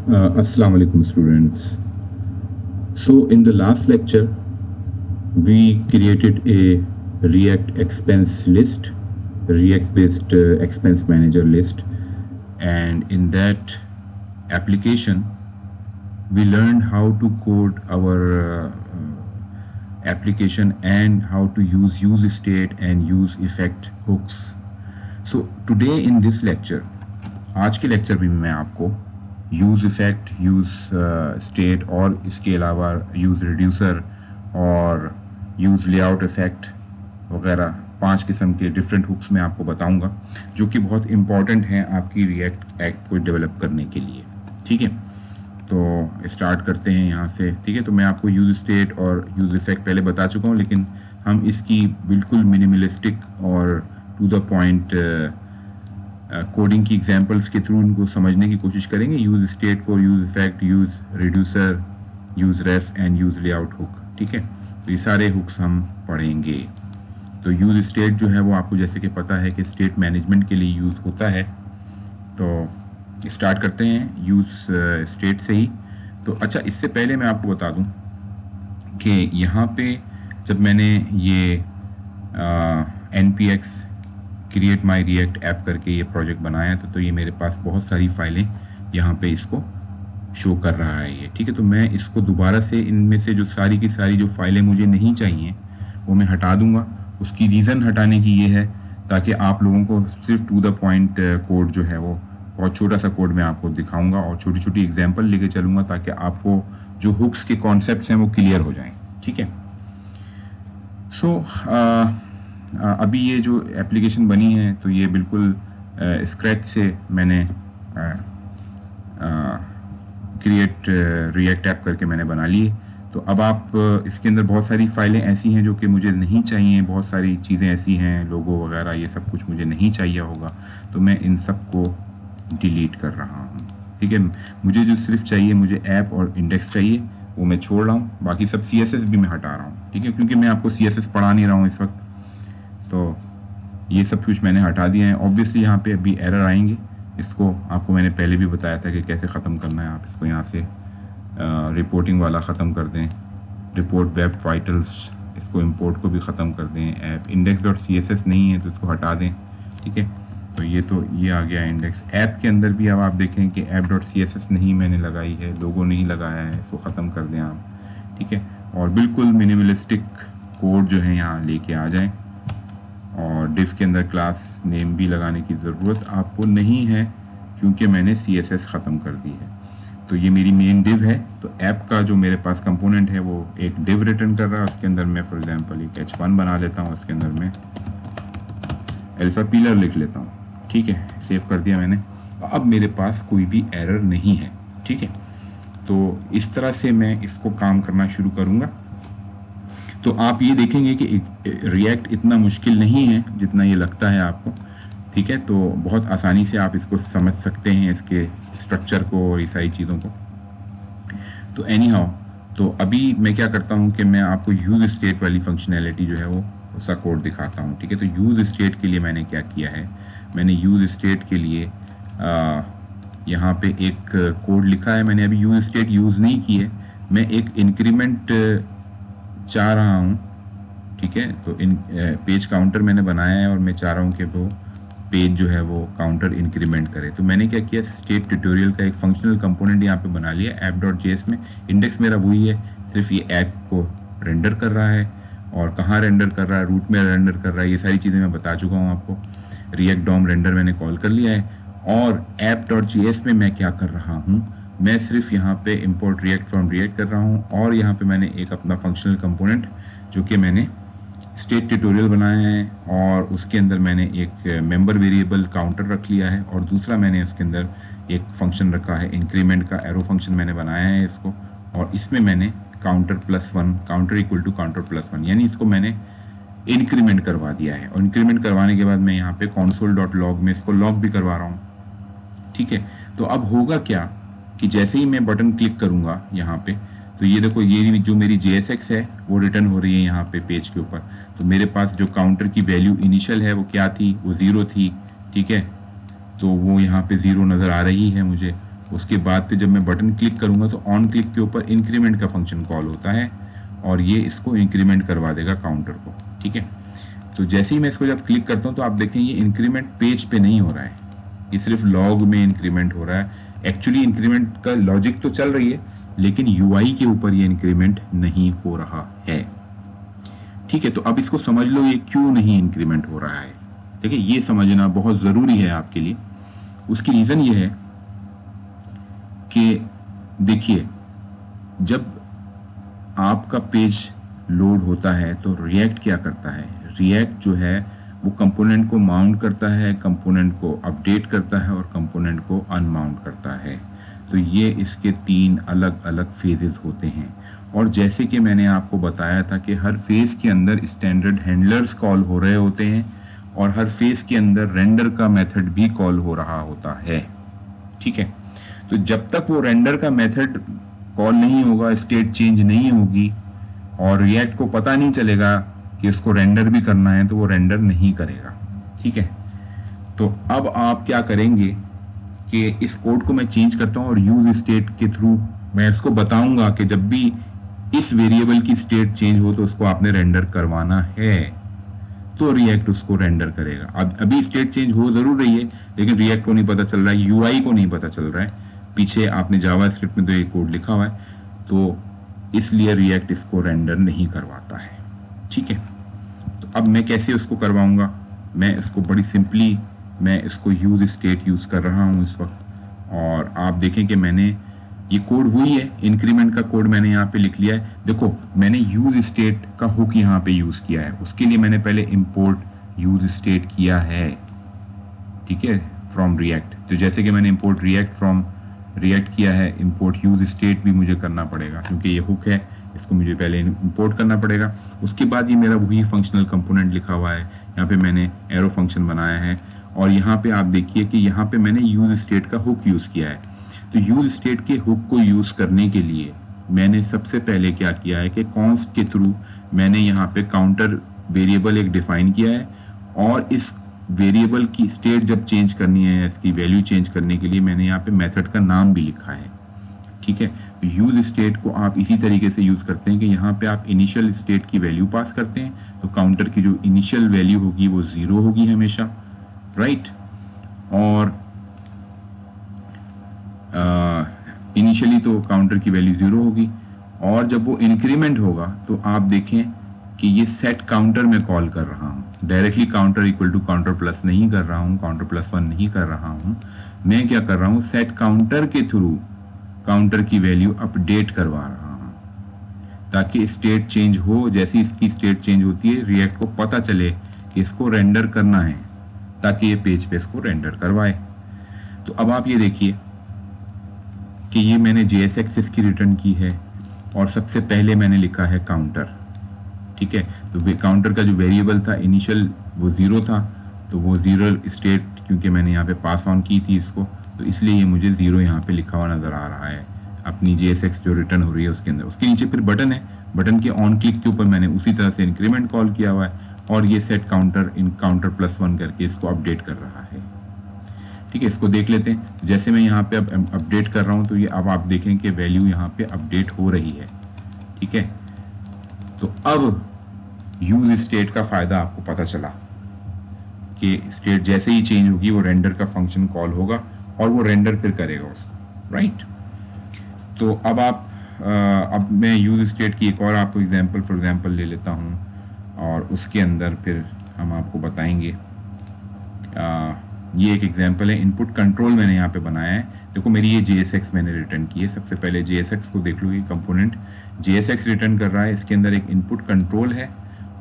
Assalamu alaikum students. So in the last lecture we created a React expense list, React based expense manager list, and in that application we learned how to code our application and how to use state and use effect hooks. So today in this lecture, आज के lecture भी मैं आपको use effect, use state और इसके अलावा use reducer और use layout effect वगैरह 5 किस्म के डिफरेंट हुक्स मैं आपको बताऊंगा जो कि बहुत इंपॉर्टेंट हैं आपकी रिएक्ट ऐप को डेवलप करने के लिए। ठीक है, तो स्टार्ट करते हैं यहाँ से। ठीक है, तो मैं आपको यूज़ स्टेट और यूज़ इफ़ेक्ट पहले बता चुका हूँ, लेकिन हम इसकी बिल्कुल मिनिमलिस्टिक और टू द पॉइंट कोडिंग की एग्जांपल्स के थ्रू इनको समझने की कोशिश करेंगे। यूज़ स्टेट को use effect, use reducer, use ref and use layout hook. ठीक है, तो ये सारे हुक्स हम पढ़ेंगे। तो यूज़ स्टेट जो है वो आपको जैसे कि पता है कि स्टेट मैनेजमेंट के लिए यूज़ होता है। तो स्टार्ट करते हैं यूज़ स्टेट से ही। तो अच्छा, इससे पहले मैं आपको बता दूं कि यहाँ पे जब मैंने ये npx create my react app करके ये प्रोजेक्ट बनाया था, तो ये मेरे पास बहुत सारी फाइलें यहाँ पे इसको शो कर रहा है ये। ठीक है, तो मैं इसको दोबारा से इनमें से जो सारी की सारी जो फाइलें मुझे नहीं चाहिए वो मैं हटा दूंगा। उसकी रीज़न हटाने की ये है ताकि आप लोगों को सिर्फ टू द पॉइंट कोड जो है वो बहुत छोटा सा कोड मैं आपको दिखाऊंगा और छोटी छोटी एग्जाम्पल लेके चलूँगा ताकि आपको जो हुक्स के कॉन्सेप्ट हैं वो क्लियर हो जाएँ। ठीक है, सो अभी ये जो एप्लीकेशन बनी है तो ये बिल्कुल स्क्रैच से मैंने क्रिएट रिएक्ट ऐप करके मैंने बना ली। तो अब आप इसके अंदर बहुत सारी फाइलें ऐसी हैं जो कि मुझे नहीं चाहिए, बहुत सारी चीज़ें ऐसी हैं, लोगो वगैरह ये सब कुछ मुझे नहीं चाहिए होगा, तो मैं इन सब को डिलीट कर रहा हूँ। ठीक है, मुझे जो सिर्फ चाहिए, मुझे ऐप और इंडेक्स चाहिए, वो मैं छोड़ रहा हूँ। बाकी सब CSS भी मैं हटा रहा हूँ। ठीक है, क्योंकि मैं आपको CSS पढ़ा नहीं रहा हूँ इस वक्त, तो ये सब कुछ मैंने हटा दिया है। ऑब्वियसली यहाँ पे अभी एरर आएंगे, इसको आपको मैंने पहले भी बताया था कि कैसे ख़त्म करना है। आप इसको यहाँ से रिपोर्टिंग वाला ख़त्म कर दें, रिपोर्ट वेब वाइटल्स, इसको इंपोर्ट को भी ख़त्म कर दें। ऐप index.css नहीं है तो इसको हटा दें। ठीक है, तो ये आ गया इंडेक्स। ऐप के अंदर भी अब आप देखें कि app.css नहीं मैंने लगाई है, लोगो नहीं लगाया है, इसको ख़त्म कर दें आप। ठीक है, और बिल्कुल मिनिमलिस्टिक कोड जो है यहाँ लेके आ जाएं। और डिफ के अंदर क्लास नेम भी लगाने की ज़रूरत आपको नहीं है क्योंकि मैंने CSS ख़त्म कर दी है। तो ये मेरी मेन डिव है। तो ऐप का जो मेरे पास कंपोनेंट है वो एक डिव रिटर्न कर रहा है, उसके अंदर मैं फॉर एग्जांपल एक h1 बना लेता हूँ, उसके अंदर मैं अल्फ़ा पिलर लिख लेता हूँ। ठीक है, सेव कर दिया मैंने। अब मेरे पास कोई भी एरर नहीं है। ठीक है, तो इस तरह से मैं इसको काम करना शुरू करूँगा। तो आप ये देखेंगे कि रिएक्ट इतना मुश्किल नहीं है जितना ये लगता है आपको। ठीक है, तो बहुत आसानी से आप इसको समझ सकते हैं, इसके स्ट्रक्चर को और ये सारी चीज़ों को। तो एनी हाउ, तो अभी मैं क्या करता हूँ कि मैं आपको यूज़ स्टेट वाली फंक्शनैलिटी जो है वो उसका कोड दिखाता हूँ। ठीक है, तो यूज़ स्टेट के लिए मैंने क्या किया है, मैंने यूज़ स्टेट के लिए यहाँ पे एक कोड लिखा है। मैंने अभी यूज़ स्टेट यूज़ नहीं की है, मैं एक इंक्रीमेंट चाह रहा हूँ। ठीक है, तो इन पेज काउंटर मैंने बनाया है और मैं चाह रहा हूँ कि वो पेज जो है वो काउंटर इंक्रीमेंट करे। तो मैंने क्या किया, स्टेट ट्यूटोरियल का एक फंक्शनल कंपोनेंट यहाँ पे बना लिया app.js में। इंडेक्स मेरा वही है, सिर्फ ये ऐप को रेंडर कर रहा है और कहाँ रेंडर कर रहा है, रूट में रेंडर कर रहा है, ये सारी चीज़ें मैं बता चुका हूँ आपको। रिएक्ट डॉम रेंडर मैंने कॉल कर लिया है। और app.js में मैं क्या कर रहा हूँ, मैं सिर्फ यहाँ पे import react from react कर रहा हूँ और यहाँ पे मैंने एक अपना फंक्शनल कंपोनेंट जो कि मैंने स्टेट ट्यूटोरियल बनाया है और उसके अंदर मैंने एक मेंबर वेरिएबल काउंटर रख लिया है और दूसरा मैंने उसके अंदर एक फंक्शन रखा है इंक्रीमेंट का, एरो फंक्शन मैंने बनाया है इसको, और इसमें मैंने counter +1, counter equal to counter +1, यानी इसको मैंने इंक्रीमेंट करवा दिया है। और इंक्रीमेंट करवाने के बाद मैं यहाँ पे console.log में इसको लॉग भी करवा रहा हूँ। ठीक है, तो अब होगा क्या कि जैसे ही मैं बटन क्लिक करूँगा यहाँ पे, तो ये देखो ये जो मेरी JSX है वो रिटर्न हो रही है यहाँ पे पेज के ऊपर। तो मेरे पास जो काउंटर की वैल्यू इनिशियल है वो क्या थी, वो 0 थी। ठीक है, तो वो यहाँ पे 0 नज़र आ रही है मुझे। उसके बाद पे जब मैं बटन क्लिक करूंगा तो ऑन क्लिक के ऊपर इंक्रीमेंट का फंक्शन कॉल होता है और ये इसको इंक्रीमेंट करवा देगा काउंटर को। ठीक है, तो जैसे ही मैं इसको जब क्लिक करता हूँ तो आप देखें ये इंक्रीमेंट पेज पे नहीं हो रहा है, ये सिर्फ लॉग में इंक्रीमेंट हो रहा है। एक्चुअली इंक्रीमेंट का लॉजिक तो चल रही है लेकिन यूआई के ऊपर ये इंक्रीमेंट नहीं हो रहा है। ठीक है, तो अब इसको समझ लो ये क्यों नहीं इंक्रीमेंट हो रहा है। ठीक है, ये समझना बहुत जरूरी है आपके लिए। उसकी रीजन ये है कि देखिए, जब आपका पेज लोड होता है तो रिएक्ट क्या करता है, रिएक्ट जो है वो कंपोनेंट को माउंट करता है, कंपोनेंट को अपडेट करता है और कंपोनेंट को अनमाउंट करता है। तो ये इसके 3 अलग अलग फेजेस होते हैं और जैसे कि मैंने आपको बताया था कि हर फेज के अंदर स्टैंडर्ड हैंडलर्स कॉल हो रहे होते हैं और हर फेज के अंदर रेंडर का मेथड भी कॉल हो रहा होता है। ठीक है, तो जब तक वो रेंडर का मेथड कॉल नहीं होगा, स्टेट चेंज नहीं होगी और रिएक्ट को पता नहीं चलेगा कि उसको रेंडर भी करना है तो वो रेंडर नहीं करेगा। ठीक है, तो अब आप क्या करेंगे कि इस कोड को मैं चेंज करता हूं और यूज स्टेट के थ्रू मैं इसको बताऊंगा कि जब भी इस वेरिएबल की स्टेट चेंज हो तो उसको आपने रेंडर करवाना है तो रिएक्ट उसको रेंडर करेगा। अब अभी स्टेट चेंज हो जरूर रही है लेकिन रिएक्ट को नहीं पता चल रहा है, यूआई को नहीं पता चल रहा है, पीछे आपने जावा स्क्रिप्ट में तो ये कोड लिखा हुआ है, तो इसलिए रिएक्ट इसको रेंडर नहीं करवाता है। ठीक है, तो अब मैं कैसे उसको करवाऊंगा, मैं इसको बड़ी सिंपली मैं इसको यूज स्टेट यूज कर रहा हूं इस वक्त और आप देखें कि मैंने ये कोड वही है, इंक्रीमेंट का कोड मैंने यहाँ पे लिख लिया है। देखो मैंने यूज स्टेट का हुक यहाँ पे यूज किया है, उसके लिए मैंने पहले इंपोर्ट यूज स्टेट किया है। ठीक है, फ्रॉम रिएक्ट, तो जैसे कि मैंने इंपोर्ट रिएक्ट फ्रॉम रिएक्ट किया है, इंपोर्ट यूज स्टेट भी मुझे करना पड़ेगा क्योंकि ये हुक है, इसको मुझे पहले इंपोर्ट करना पड़ेगा। उसके बाद ये मेरा वही फंक्शनल कंपोनेंट लिखा हुआ है, यहाँ पे मैंने एरो फंक्शन बनाया है और यहाँ पे आप देखिए कि यहाँ पे मैंने यूज स्टेट का हुक यूज किया है। तो यूज स्टेट के हुक को यूज करने के लिए मैंने सबसे पहले क्या किया है कि कॉन्स्ट के थ्रू मैंने यहाँ पे काउंटर वेरिएबल एक डिफाइन किया है और इस वेरिएबल की स्टेट जब चेंज करनी है, इसकी वैल्यू चेंज करने के लिए मैंने यहाँ पे मेथड का नाम भी लिखा है। ठीक है, तो यूज स्टेट को आप इसी तरीके से यूज करते हैं कि यहाँ पे आप इनिशियल स्टेट की वैल्यू पास करते हैं तो काउंटर की जो इनिशियल वैल्यू होगी वो 0 होगी हमेशा, राइट। और इनिशियली तो काउंटर की वैल्यू 0 होगी और जब वो इंक्रीमेंट होगा तो आप देखें कि ये सेट काउंटर में कॉल कर रहा हूँ, directly counter equal to counter plus नहीं कर रहा हूँ, काउंटर प्लस 1 नहीं कर रहा हूँ, मैं क्या कर रहा हूँ सेट काउंटर के थ्रू काउंटर की वैल्यू अपडेट करवा रहा हूँ ताकि स्टेट चेंज हो। जैसे इसकी स्टेट चेंज होती है रिएक्ट को पता चले कि इसको रेंडर करना है ताकि ये पेज पे इसको रेंडर करवाए। तो अब आप ये देखिए कि ये मैंने JS एक्सेस की रिटर्न की है और सबसे पहले मैंने लिखा है काउंटर। ठीक है, तो काउंटर का जो वेरिएबल था इनिशियल वो 0 था तो वो 0 स्टेट क्योंकि मैंने यहाँ पे पास ऑन की थी इसको तो इसलिए ये मुझे 0 यहाँ पे लिखा हुआ नजर आ रहा है अपनी JSX जो रिटर्न हो रही है उसके अंदर। उसके नीचे फिर बटन है, बटन के ऑन क्लिक के ऊपर मैंने उसी तरह से इंक्रीमेंट कॉल किया हुआ है और ये set counter in counter plus 1 करके इसको अपडेट कर रहा है। ठीक है, इसको देख लेते हैं। जैसे मैं यहाँ पे अब अपडेट कर रहा हूँ तो ये अब आप देखें कि वैल्यू यहाँ पे अपडेट हो रही है। ठीक है, तो अब यूज स्टेट का फायदा आपको पता चला कि स्टेट जैसे ही चेंज होगी वो रेंडर का फंक्शन कॉल होगा और वो रेंडर फिर करेगा उसको, राइट। तो अब आप अब मैं यूज स्टेट की एक और आपको एग्जांपल फॉर एग्जांपल ले लेता हूँ और उसके अंदर फिर हम आपको बताएंगे। ये एक एग्जांपल है, इनपुट कंट्रोल मैंने यहाँ पे बनाया है। देखो मेरी ये JSX मैंने रिटर्न की है। सबसे पहले JSX को देख लो, ये कंपोनेंट JSX रिटर्न कर रहा है, इसके अंदर एक इनपुट कंट्रोल है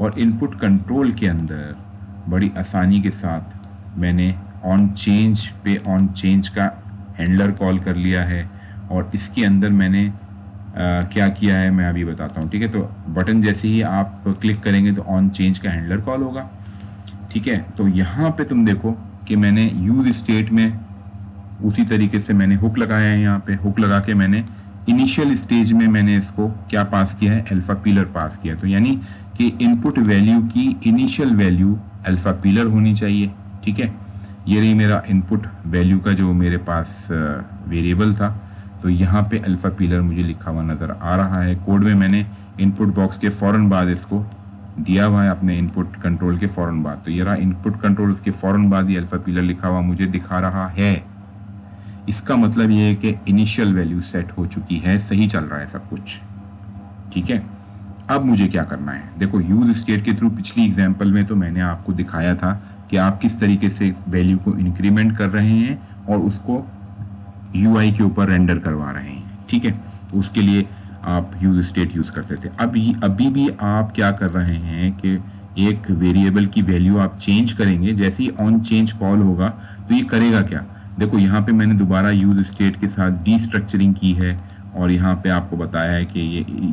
और इनपुट कंट्रोल के अंदर बड़ी आसानी के साथ मैंने ऑन चेंज पे ऑन चेंज का हैंडलर कॉल कर लिया है और इसके अंदर मैंने क्या किया है मैं अभी बताता हूँ। ठीक है, तो बटन जैसे ही आप क्लिक करेंगे तो ऑन चेंज का हैंडलर कॉल होगा। ठीक है, तो यहाँ पे तुम देखो कि मैंने यूज स्टेट में उसी तरीके से मैंने हुक लगाया है। यहाँ पे हुक लगा के मैंने इनिशियल स्टेज में मैंने इसको क्या पास किया है, अल्फा पिलर पास किया। तो यानी कि इनपुट वैल्यू की इनिशियल वैल्यू अल्फा पिलर होनी चाहिए। ठीक है, ये रही मेरा इनपुट वैल्यू का जो मेरे पास वेरिएबल था। तो यहाँ पे अल्फा पिलर मुझे लिखा हुआ नज़र आ रहा है। कोड में मैंने इनपुट बॉक्स के फ़ौरन बाद इसको दिया हुआ है, अपने इनपुट कंट्रोल के फ़ौरन बाद। तो ये रहा इनपुट कंट्रोल, उसके फ़ौरन बाद ये अल्फा पिलर लिखा हुआ मुझे दिखा रहा है। इसका मतलब ये है कि इनिशियल वैल्यू सेट हो चुकी है, सही चल रहा है सब कुछ, ठीक है। अब मुझे क्या करना है, देखो यूज स्टेट के थ्रू पिछली एग्जांपल में तो मैंने आपको दिखाया था कि आप किस तरीके से वैल्यू को इंक्रीमेंट कर रहे हैं और उसको यूआई के ऊपर रेंडर करवा रहे हैं, ठीक है। उसके लिए आप यूज स्टेट यूज करते थे। अभी भी आप क्या कर रहे हैं कि एक वेरिएबल की वैल्यू आप चेंज करेंगे, जैसे ही ऑन चेंज कॉल होगा तो ये करेगा क्या, देखो यहाँ पे मैंने दोबारा यूज स्टेट के साथ डीस्ट्रक्चरिंग की है और यहाँ पे आपको बताया है कि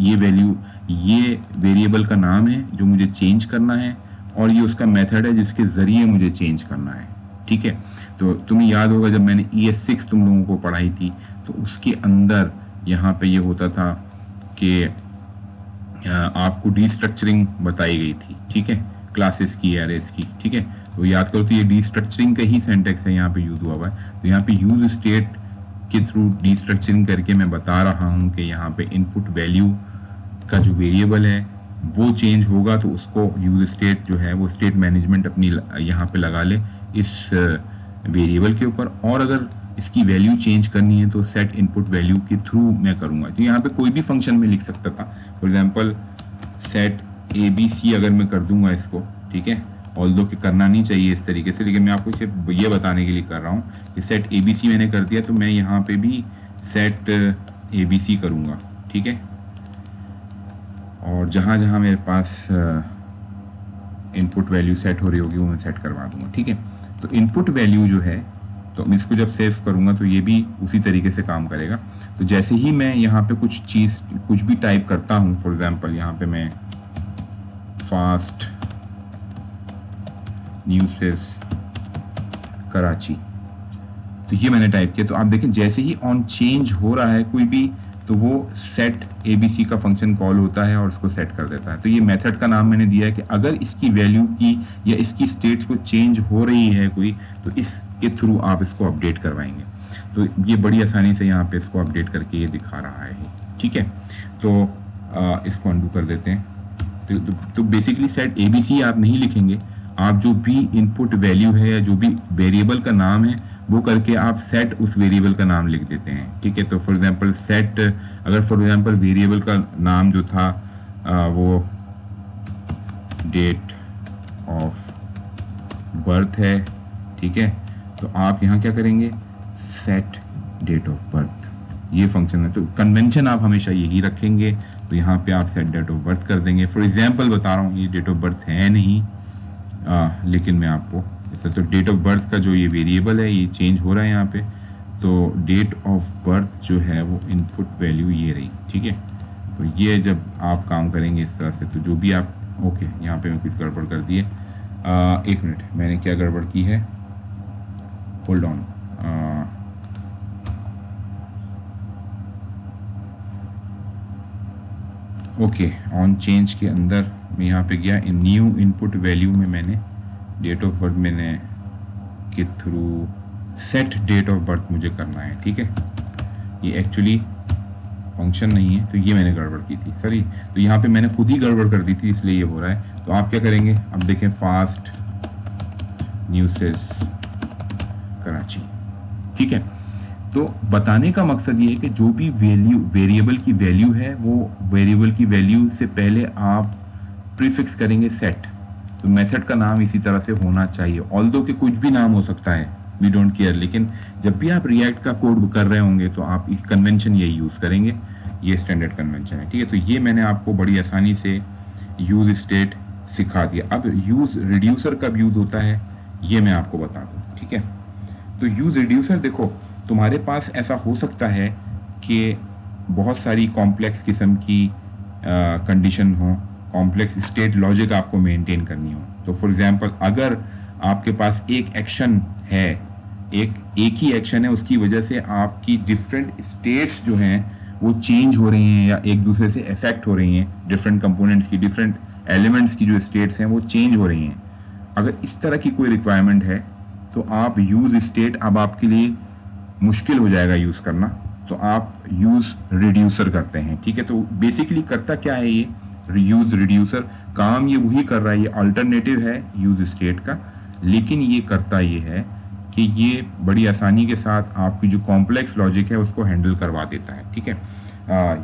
ये वैल्यू, ये वेरिएबल का नाम है जो मुझे चेंज करना है और ये उसका मेथड है जिसके ज़रिए मुझे चेंज करना है, ठीक है। तो तुम्हें याद होगा जब मैंने ES6 तुम लोगों को पढ़ाई थी तो उसके अंदर यहाँ पे ये होता था कि आपको डीस्ट्रक्चरिंग बताई गई थी, ठीक है, क्लासेस की, एरेस की, ठीक है। तो याद करो तो ये डीस्ट्रक्चरिंग का ही सेंटेक्स है यहाँ पे यूज हुआ हुआ है। तो यहाँ पे यूज स्टेट के थ्रू डीस्ट्रक्चरिंग करके मैं बता रहा हूँ कि यहाँ पे इनपुट वैल्यू का जो वेरिएबल है वो चेंज होगा तो उसको यूज स्टेट जो है वो स्टेट मैनेजमेंट अपनी यहाँ पे लगा ले इस वेरिएबल के ऊपर। और अगर इसकी वैल्यू चेंज करनी है तो सेट इनपुट वैल्यू के थ्रू मैं करूँगा। तो यहाँ पे कोई भी फंक्शन में लिख सकता था, फॉर एग्जांपल सेट ABC अगर मैं कर दूंगा इसको, ठीक है, ऑल्दो कि करना नहीं चाहिए इस तरीके से, लेकिन मैं आपको सिर्फ ये बताने के लिए कर रहा हूँ कि सेट ABC मैंने कर दिया तो मैं यहाँ पे भी सेट ABC करूँगा, ठीक है। और जहाँ जहाँ मेरे पास इनपुट वैल्यू सेट हो रही होगी वो मैं सेट करवा दूंगा, ठीक है। तो इनपुट वैल्यू जो है, तो मैं इसको जब सेव करूंगा तो ये भी उसी तरीके से काम करेगा। तो जैसे ही मैं यहाँ पे कुछ भी टाइप करता हूँ, फॉर एग्जांपल यहाँ पे मैं फास्ट न्यूज़ कराची, तो ये मैंने टाइप किया, तो आप देखें जैसे ही ऑन चेंज हो रहा है कोई भी तो वो सेट ABC का फंक्शन कॉल होता है और उसको सेट कर देता है। तो ये मेथड का नाम मैंने दिया है कि अगर इसकी वैल्यू की या इसकी स्टेट्स को चेंज हो रही है कोई, तो इसके थ्रू आप इसको अपडेट करवाएंगे। तो ये बड़ी आसानी से यहाँ पे इसको अपडेट करके ये दिखा रहा है, ठीक है। तो इसको अंडू कर देते हैं। तो बेसिकली सेट ABC आप नहीं लिखेंगे, आप जो भी इनपुट वैल्यू है या जो भी वेरिएबल का नाम है वो करके आप सेट उस वेरिएबल का नाम लिख देते हैं, ठीक है। तो फॉर एग्जांपल सेट, अगर फॉर एग्जांपल वेरिएबल का नाम जो था वो डेट ऑफ बर्थ है, ठीक है, तो आप यहाँ क्या करेंगे, सेट डेट ऑफ बर्थ, ये फंक्शन है। तो कन्वेंशन आप हमेशा यही रखेंगे, तो यहाँ पे आप सेट डेट ऑफ बर्थ कर देंगे। फॉर एग्जांपल बता रहा हूँ, ये डेट ऑफ बर्थ है नहीं, लेकिन मैं आपको जैसे, तो डेट ऑफ बर्थ का जो ये वेरिएबल है ये चेंज हो रहा है यहाँ पे, तो डेट ऑफ बर्थ जो है वो इनपुट वैल्यू ये रही, ठीक है। तो ये जब आप काम करेंगे इस तरह से, तो जो भी आप, ओके यहाँ पे मैं कुछ गड़बड़ कर दिए, एक मिनट, मैंने क्या गड़बड़ की है, hold on, okay, on change के अंदर मैं यहाँ पे गया, इन न्यू इनपुट वैल्यू में मैंने डेट ऑफ बर्थ मैंने के through set date of birth मुझे करना है, ठीक है। ये एक्चुअली फंक्शन नहीं है, तो ये मैंने गड़बड़ की थी, सॉरी। तो यहाँ पे मैंने खुद ही गड़बड़ कर दी थी, इसलिए ये हो रहा है। तो आप क्या करेंगे, अब देखें फास्ट न्यूज़ कराची, ठीक है। तो बताने का मकसद ये है कि जो भी वेरिएबल की वैल्यू है वो वेरिएबल की वैल्यू से पहले आप प्रीफिक्स करेंगे सेट। तो मेथड का नाम इसी तरह से होना चाहिए, ऑल्दो कि कुछ भी नाम हो सकता है, वी डोंट केयर, लेकिन जब भी आप रिएक्ट का कोड कर रहे होंगे तो आप इस कन्वेंशन यही यूज़ करेंगे, ये स्टैंडर्ड कन्वेंशन है, ठीक है। तो ये मैंने आपको बड़ी आसानी से यूज स्टेट सिखा दिया। अब यूज रिड्यूसर कब यूज होता है ये मैं आपको बता दूँ, ठीक है। तो यूज रिड्यूसर, देखो तुम्हारे पास ऐसा हो सकता है कि बहुत सारी कॉम्प्लेक्स किस्म की कंडीशन हो, कॉम्प्लेक्स स्टेट लॉजिक आपको मेंटेन करनी हो। तो फॉर एग्जांपल अगर आपके पास एक एक्शन है, एक ही एक्शन है, उसकी वजह से आपकी डिफरेंट स्टेट्स जो हैं वो चेंज हो रही हैं या एक दूसरे से अफेक्ट हो रही हैं, डिफरेंट कंपोनेंट्स की, डिफरेंट एलिमेंट्स की जो स्टेट्स हैं वो चेंज हो रही हैं। अगर इस तरह की कोई रिक्वायरमेंट है तो आप यूज स्टेट अब आपके लिए मुश्किल हो जाएगा यूज करना, तो आप यूज रिड्यूसर करते हैं। ठीक है, तो बेसिकली करता क्या है ये यूज रिड्यूसर, काम ये वही कर रहा है, ये अल्टरनेटिव है यूज स्टेट का, लेकिन ये करता ये है कि ये बड़ी आसानी के साथ आपकी जो कॉम्प्लेक्स लॉजिक है उसको हैंडल करवा देता है। ठीक है,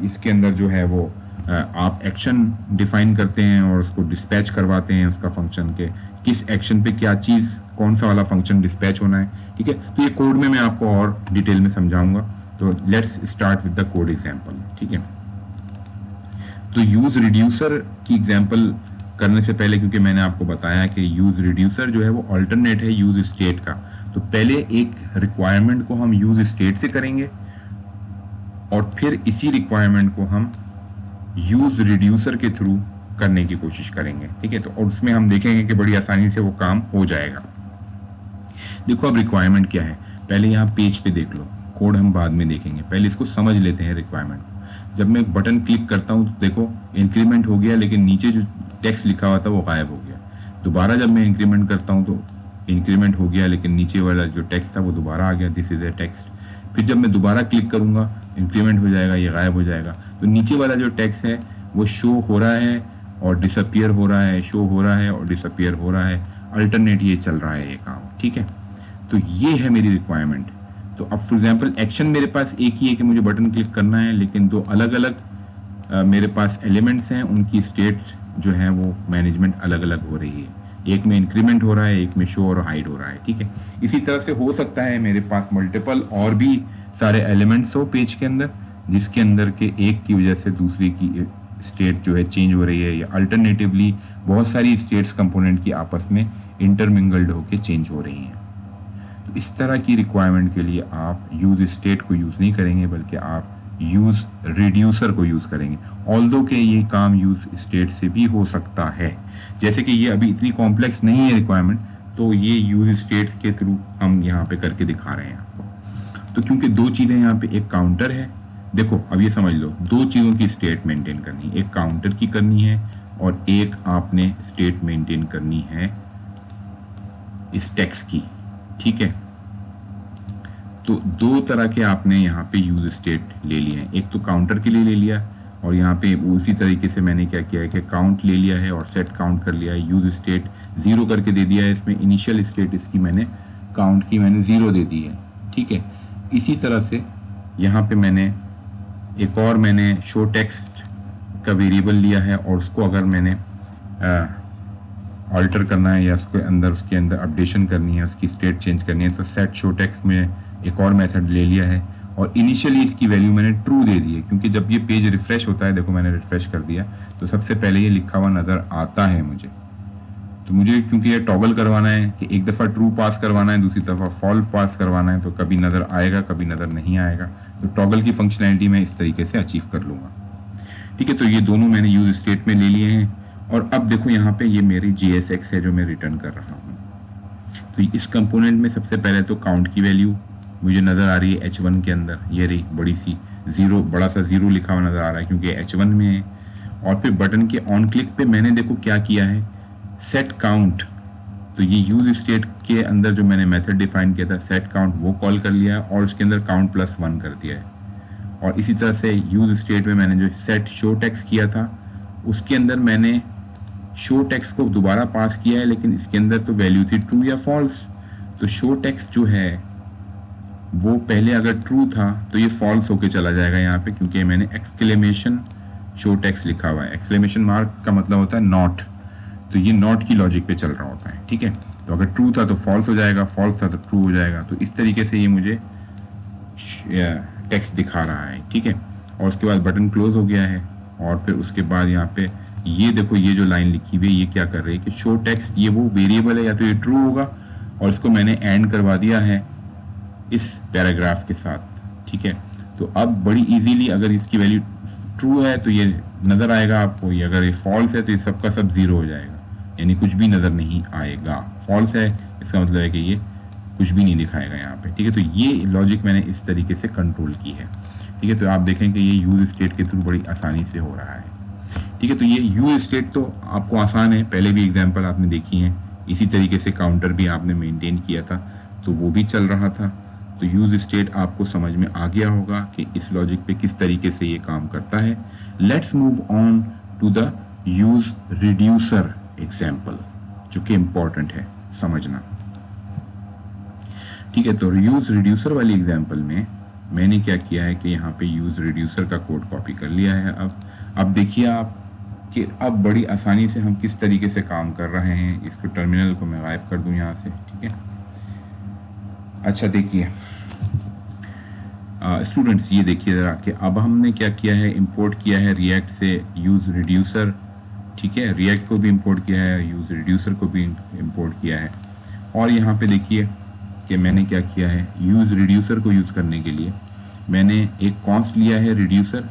इसके अंदर जो है वो आप एक्शन डिफाइन करते हैं और उसको डिस्पैच करवाते हैं, उसका फंक्शन के किस एक्शन पे क्या चीज, कौन सा वाला फंक्शन डिस्पैच होना है। ठीक है, तो ये कोड में मैं आपको और डिटेल में समझाऊंगा। तो let's start with the code example. ठीक है, तो यूज रिड्यूसर की एग्जांपल करने से पहले, क्योंकि मैंने आपको बताया कि यूज रिड्यूसर जो है वो अल्टरनेट है यूज स्टेट का, तो पहले एक रिक्वायरमेंट को हम यूज स्टेट से करेंगे और फिर इसी रिक्वायरमेंट को हम यूज रिड्यूसर के थ्रू करने की कोशिश करेंगे। ठीक है, तो और उसमें हम देखेंगे कि बड़ी आसानी से वो काम हो जाएगा। देखो अब रिक्वायरमेंट क्या है, पहले यहाँ पेज पे देख लो, कोड हम बाद में देखेंगे, पहले इसको समझ लेते हैं रिक्वायरमेंट को। जब मैं बटन क्लिक करता हूँ तो देखो इंक्रीमेंट हो गया, लेकिन नीचे जो टेक्स्ट लिखा हुआ था वो गायब हो गया। दोबारा जब मैं इंक्रीमेंट करता हूँ तो इंक्रीमेंट हो गया, लेकिन नीचे वाला जो टेक्स्ट था वो दोबारा आ गया, दिस इज ए टेक्स्ट। फिर जब मैं दोबारा क्लिक करूंगा इंक्रीमेंट हो जाएगा, ये गायब हो जाएगा। तो नीचे वाला जो टेक्स्ट है वो शो हो रहा है और डिसअपियर हो रहा है, शो हो रहा है और डिसअपियर हो रहा है, अल्टरनेट ये चल रहा है ये काम। ठीक है, तो ये है मेरी रिक्वायरमेंट। तो अब फॉर एग्जांपल एक्शन मेरे पास एक ही है कि मुझे बटन क्लिक करना है, लेकिन दो अलग अलग मेरे पास एलिमेंट्स हैं, उनकी स्टेट जो है वो मैनेजमेंट अलग अलग हो रही है। एक में इंक्रीमेंट हो रहा है, एक में शो और हाइड हो रहा है। ठीक है, इसी तरह से हो सकता है मेरे पास मल्टीपल और भी सारे एलिमेंट्स हो पेज के अंदर, जिसके अंदर के एक की वजह से दूसरी की स्टेट जो है चेंज हो रही है, या अल्टरनेटिवली बहुत सारी स्टेट्स कंपोनेंट की आपस में इंटरमिंगल्ड होकर चेंज हो रही हैं। तो इस तरह की रिक्वायरमेंट के लिए आप यूज स्टेट को यूज नहीं करेंगे, बल्कि आप यूज रिड्यूसर को यूज करेंगे। ऑल्दो के ये काम यूज स्टेट से भी हो सकता है, जैसे कि ये अभी इतनी कॉम्प्लेक्स नहीं है रिक्वायरमेंट, तो ये यूज स्टेट्स के थ्रू हम यहाँ पे करके दिखा रहे हैं आपको। तो क्योंकि दो चीजें यहाँ पे, एक काउंटर है, देखो अब ये समझ लो, दो चीजों की स्टेट मेंटेन करनी है, एक काउंटर की करनी है और एक आपने स्टेट मेंटेन करनी है इस टेक्स्ट की। ठीक है, तो दो तरह के आपने यहाँ पे यूज स्टेट ले लिए हैं, एक तो काउंटर के लिए ले लिया और यहाँ पे उसी तरीके से मैंने क्या किया है कि काउंट ले लिया है और सेट काउंट कर लिया है, यूज स्टेट 0 करके दे दिया है, इसमें इनिशियल स्टेट इसकी मैंने काउंट की मैंने 0 दे दी है। ठीक है, इसी तरह से यहाँ पे मैंने एक और मैंने शो टेक्स्ट का वेरिएबल लिया है और उसको अगर मैंने ऑल्टर करना है या उसके अंदर अपडेशन करनी है, उसकी स्टेट चेंज करनी है, तो सेट शो टेक्स्ट में एक और मेथड ले लिया है और इनिशियली इसकी वैल्यू मैंने ट्रू दे दी है, क्योंकि जब ये पेज रिफ्रेश होता है, देखो मैंने रिफ्रेश कर दिया, तो सबसे पहले ये लिखा हुआ नजर आता है मुझे। तो मुझे क्योंकि ये टॉगल करवाना है कि एक दफ़ा ट्रू पास करवाना है, दूसरी दफ़ा फॉल्स पास करवाना है, तो कभी नज़र आएगा कभी नज़र नहीं आएगा, तो टॉगल की फंक्शनैलिटी मैं इस तरीके से अचीव कर लूँगा। ठीक है, तो ये दोनों मैंने यूज स्टेट में ले लिए हैं और अब देखो यहाँ पे ये मेरी JSX है जो मैं रिटर्न कर रहा हूँ। तो इस कंपोनेंट में सबसे पहले तो काउंट की वैल्यू मुझे नज़र आ रही है H1 के अंदर, ये रही बड़ी सी बड़ा सा 0 लिखा हुआ नज़र आ रहा है क्योंकि H1 में है। और फिर बटन के ऑन क्लिक पे मैंने देखो क्या किया है, सेट काउंट, तो ये यूज स्टेट के अंदर जो मैंने मेथड डिफाइन किया था सेट काउंट, वो कॉल कर लिया और उसके अंदर काउंट +1 कर दिया है। और इसी तरह से यूज स्टेट में मैंने जो सेट शो टेक्स्ट किया था उसके अंदर मैंने शो टेक्स्ट को दोबारा पास किया है, लेकिन इसके अंदर तो वैल्यू थी ट्रू या फॉल्स, तो शो टेक्स्ट जो है वो पहले अगर ट्रू था तो ये फॉल्स होके चला जाएगा यहाँ पे, क्योंकि मैंने एक्सक्लेमेशन शो टेक्स्ट लिखा हुआ है। एक्सक्लेमेशन मार्क का मतलब होता है नॉट, तो ये नॉट की लॉजिक पे चल रहा होता है। ठीक है, तो अगर ट्रू था तो फॉल्स हो जाएगा, फॉल्स था तो ट्रू हो जाएगा। तो इस तरीके से ये मुझे टेक्स्ट दिखा रहा है। ठीक है, और उसके बाद बटन क्लोज हो गया है और फिर उसके बाद यहाँ पे ये देखो ये जो लाइन लिखी हुई है ये क्या कर रही है कि शो टेक्स्ट, ये वो वेरिएबल है या तो ये ट्रू होगा और इसको मैंने एंड करवा दिया है इस पैराग्राफ के साथ। ठीक है, तो अब बड़ी इजीली अगर इसकी वैल्यू ट्रू है तो ये नज़र आएगा आपको, ये अगर ये फॉल्स है तो ये सबका सब 0 हो जाएगा, यानी कुछ भी नज़र नहीं आएगा। फॉल्स है इसका मतलब है कि ये कुछ भी नहीं दिखाएगा यहाँ पे। ठीक है, तो ये लॉजिक मैंने इस तरीके से कंट्रोल की है। ठीक है, तो आप देखें कि ये यूज स्टेट के थ्रू बड़ी आसानी से हो रहा है। ठीक है, तो ये यूज स्टेट तो आपको आसान है, पहले भी एग्जाम्पल आपने देखी हैं, इसी तरीके से काउंटर भी आपने मेंटेन किया था। तो वो भी चल रहा था। तो यूज स्टेट आपको समझ में आ गया होगा कि इस लॉजिक पे किस तरीके से ये काम करता है। Let's move on to the use reducer example, जो कि इंपॉर्टेंट है समझना। ठीक है, तो यूज रिड्यूसर वाली एग्जाम्पल में मैंने क्या किया है कि यहाँ पे यूज रिड्यूसर का कोड कॉपी कर लिया है। अब देखिए आप कि अब बड़ी आसानी से हम किस तरीके से काम कर रहे हैं। इसको टर्मिनल को मैं गायब कर दूं यहाँ से, ठीक है। अच्छा देखिए स्टूडेंट्स, ये देखिए ज़रा कि अब हमने क्या किया है, इंपोर्ट किया है रिएक्ट से यूज़ रिड्यूसर। ठीक है, रिएक्ट को भी इंपोर्ट किया है, यूज़ रिड्यूसर को भी इंपोर्ट किया है। और यहाँ पे देखिए कि मैंने क्या किया है, यूज़ रिड्यूसर को यूज़ करने के लिए मैंने एक कॉन्स्ट लिया है रिड्यूसर,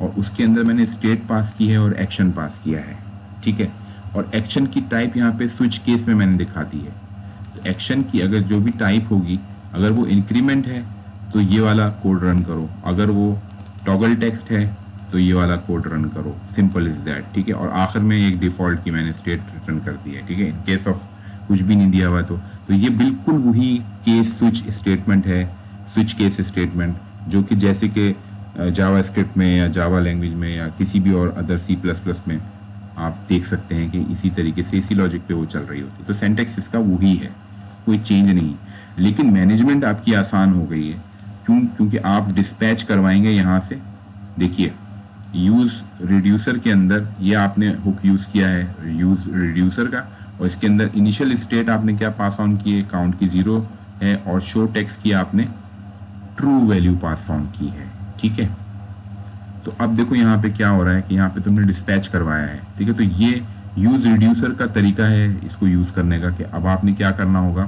और उसके अंदर मैंने स्टेट पास की है और एक्शन पास किया है। ठीक है, और एक्शन की टाइप यहाँ पे स्विच केस में मैंने दिखा दी है। तो एक्शन की अगर जो भी टाइप होगी, अगर वो इंक्रीमेंट है तो ये वाला कोड रन करो, अगर वो टॉगल टेक्स्ट है तो ये वाला कोड रन करो। Simple is that. ठीक है, और आखिर में एक डिफॉल्ट की मैंने स्टेट रिटर्न कर दी है। ठीक है, इन केस ऑफ कुछ भी नहीं दिया हुआ तो ये बिल्कुल वही केस स्विच स्टेटमेंट है, स्विच केस स्टेटमेंट, जो कि जैसे कि जावा स्क्रिप्ट में या जावा लैंग्वेज में या किसी भी और अदर C++ में आप देख सकते हैं कि इसी तरीके से इसी लॉजिक पे वो चल रही होती है। तो सिंटैक्स इसका वही है, कोई चेंज नहीं। लेकिन मैनेजमेंट आपकी आसान हो गई है। क्योंकि आप डिस्पैच करवाएंगे यहाँ से। देखिए यूज रिड्यूसर के अंदर ये आपने हुक यूज किया है यूज रिड्यूसर का, और इसके अंदर इनिशियल स्टेट आपने क्या पास ऑन की है, काउंट की 0 है, और शो टेक्स्ट की आपने ट्रू वैल्यू पास ऑन की है। ठीक है, तो अब देखो यहाँ पे क्या हो रहा है कि यहाँ पे तुमने डिस्पैच करवाया है। ठीक है, तो ये यूज रिड्यूसर का तरीका है इसको यूज करने का, कि अब आपने क्या करना होगा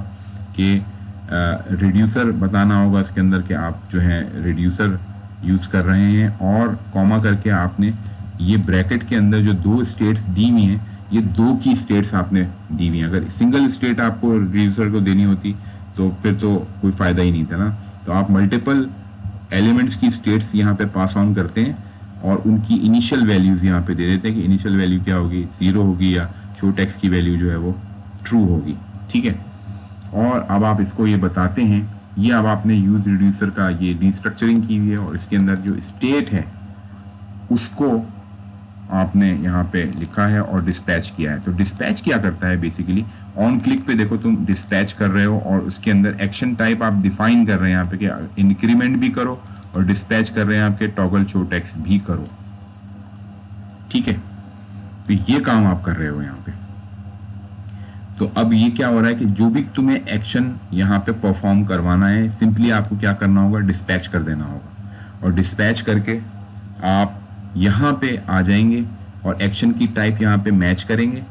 कि रिड्यूसर बताना होगा इसके अंदर कि आप जो है रिड्यूसर यूज कर रहे हैं, और कॉमा करके आपने ये ब्रैकेट के अंदर जो 2 स्टेट्स दी हुई हैं, ये 2 की स्टेट्स आपने दी हुई हैं। अगर सिंगल स्टेट आपको रिड्यूसर को देनी होती तो फिर तो कोई फायदा ही नहीं था ना। तो आप मल्टीपल एलिमेंट्स की स्टेट्स यहाँ पे पास ऑन करते हैं और उनकी इनिशियल वैल्यूज यहाँ पे दे देते हैं कि इनिशियल वैल्यू क्या होगी, 0 होगी, या शो टेक्स्ट की वैल्यू जो है वो ट्रू होगी। ठीक है, और अब आप इसको ये बताते हैं, ये अब आपने यूज रिड्यूसर का ये रिस्ट्रक्चरिंग की हुई है, और इसके अंदर जो स्टेट है उसको आपने यहाँ पे लिखा है और डिस्पैच किया है। तो डिस्पैच क्या करता है बेसिकली, ऑन क्लिक पे देखो तुम डिस्पैच कर रहे हो, और उसके अंदर एक्शन टाइप आप डिफाइन कर रहे हैं यहाँ पे कि इंक्रीमेंट भी करो, और डिस्पैच कर रहे हैं आपके टॉगल शो टेक्स्ट भी करो। ठीक है, तो ये काम आप कर रहे हो यहाँ पे। तो अब ये क्या हो रहा है कि जो भी तुम्हें एक्शन यहाँ पे परफॉर्म करवाना है, सिंपली आपको क्या करना होगा, डिस्पैच कर देना होगा, और डिस्पैच करके आप यहाँ पे आ जाएंगे और एक्शन की टाइप यहाँ पे मैच करेंगे,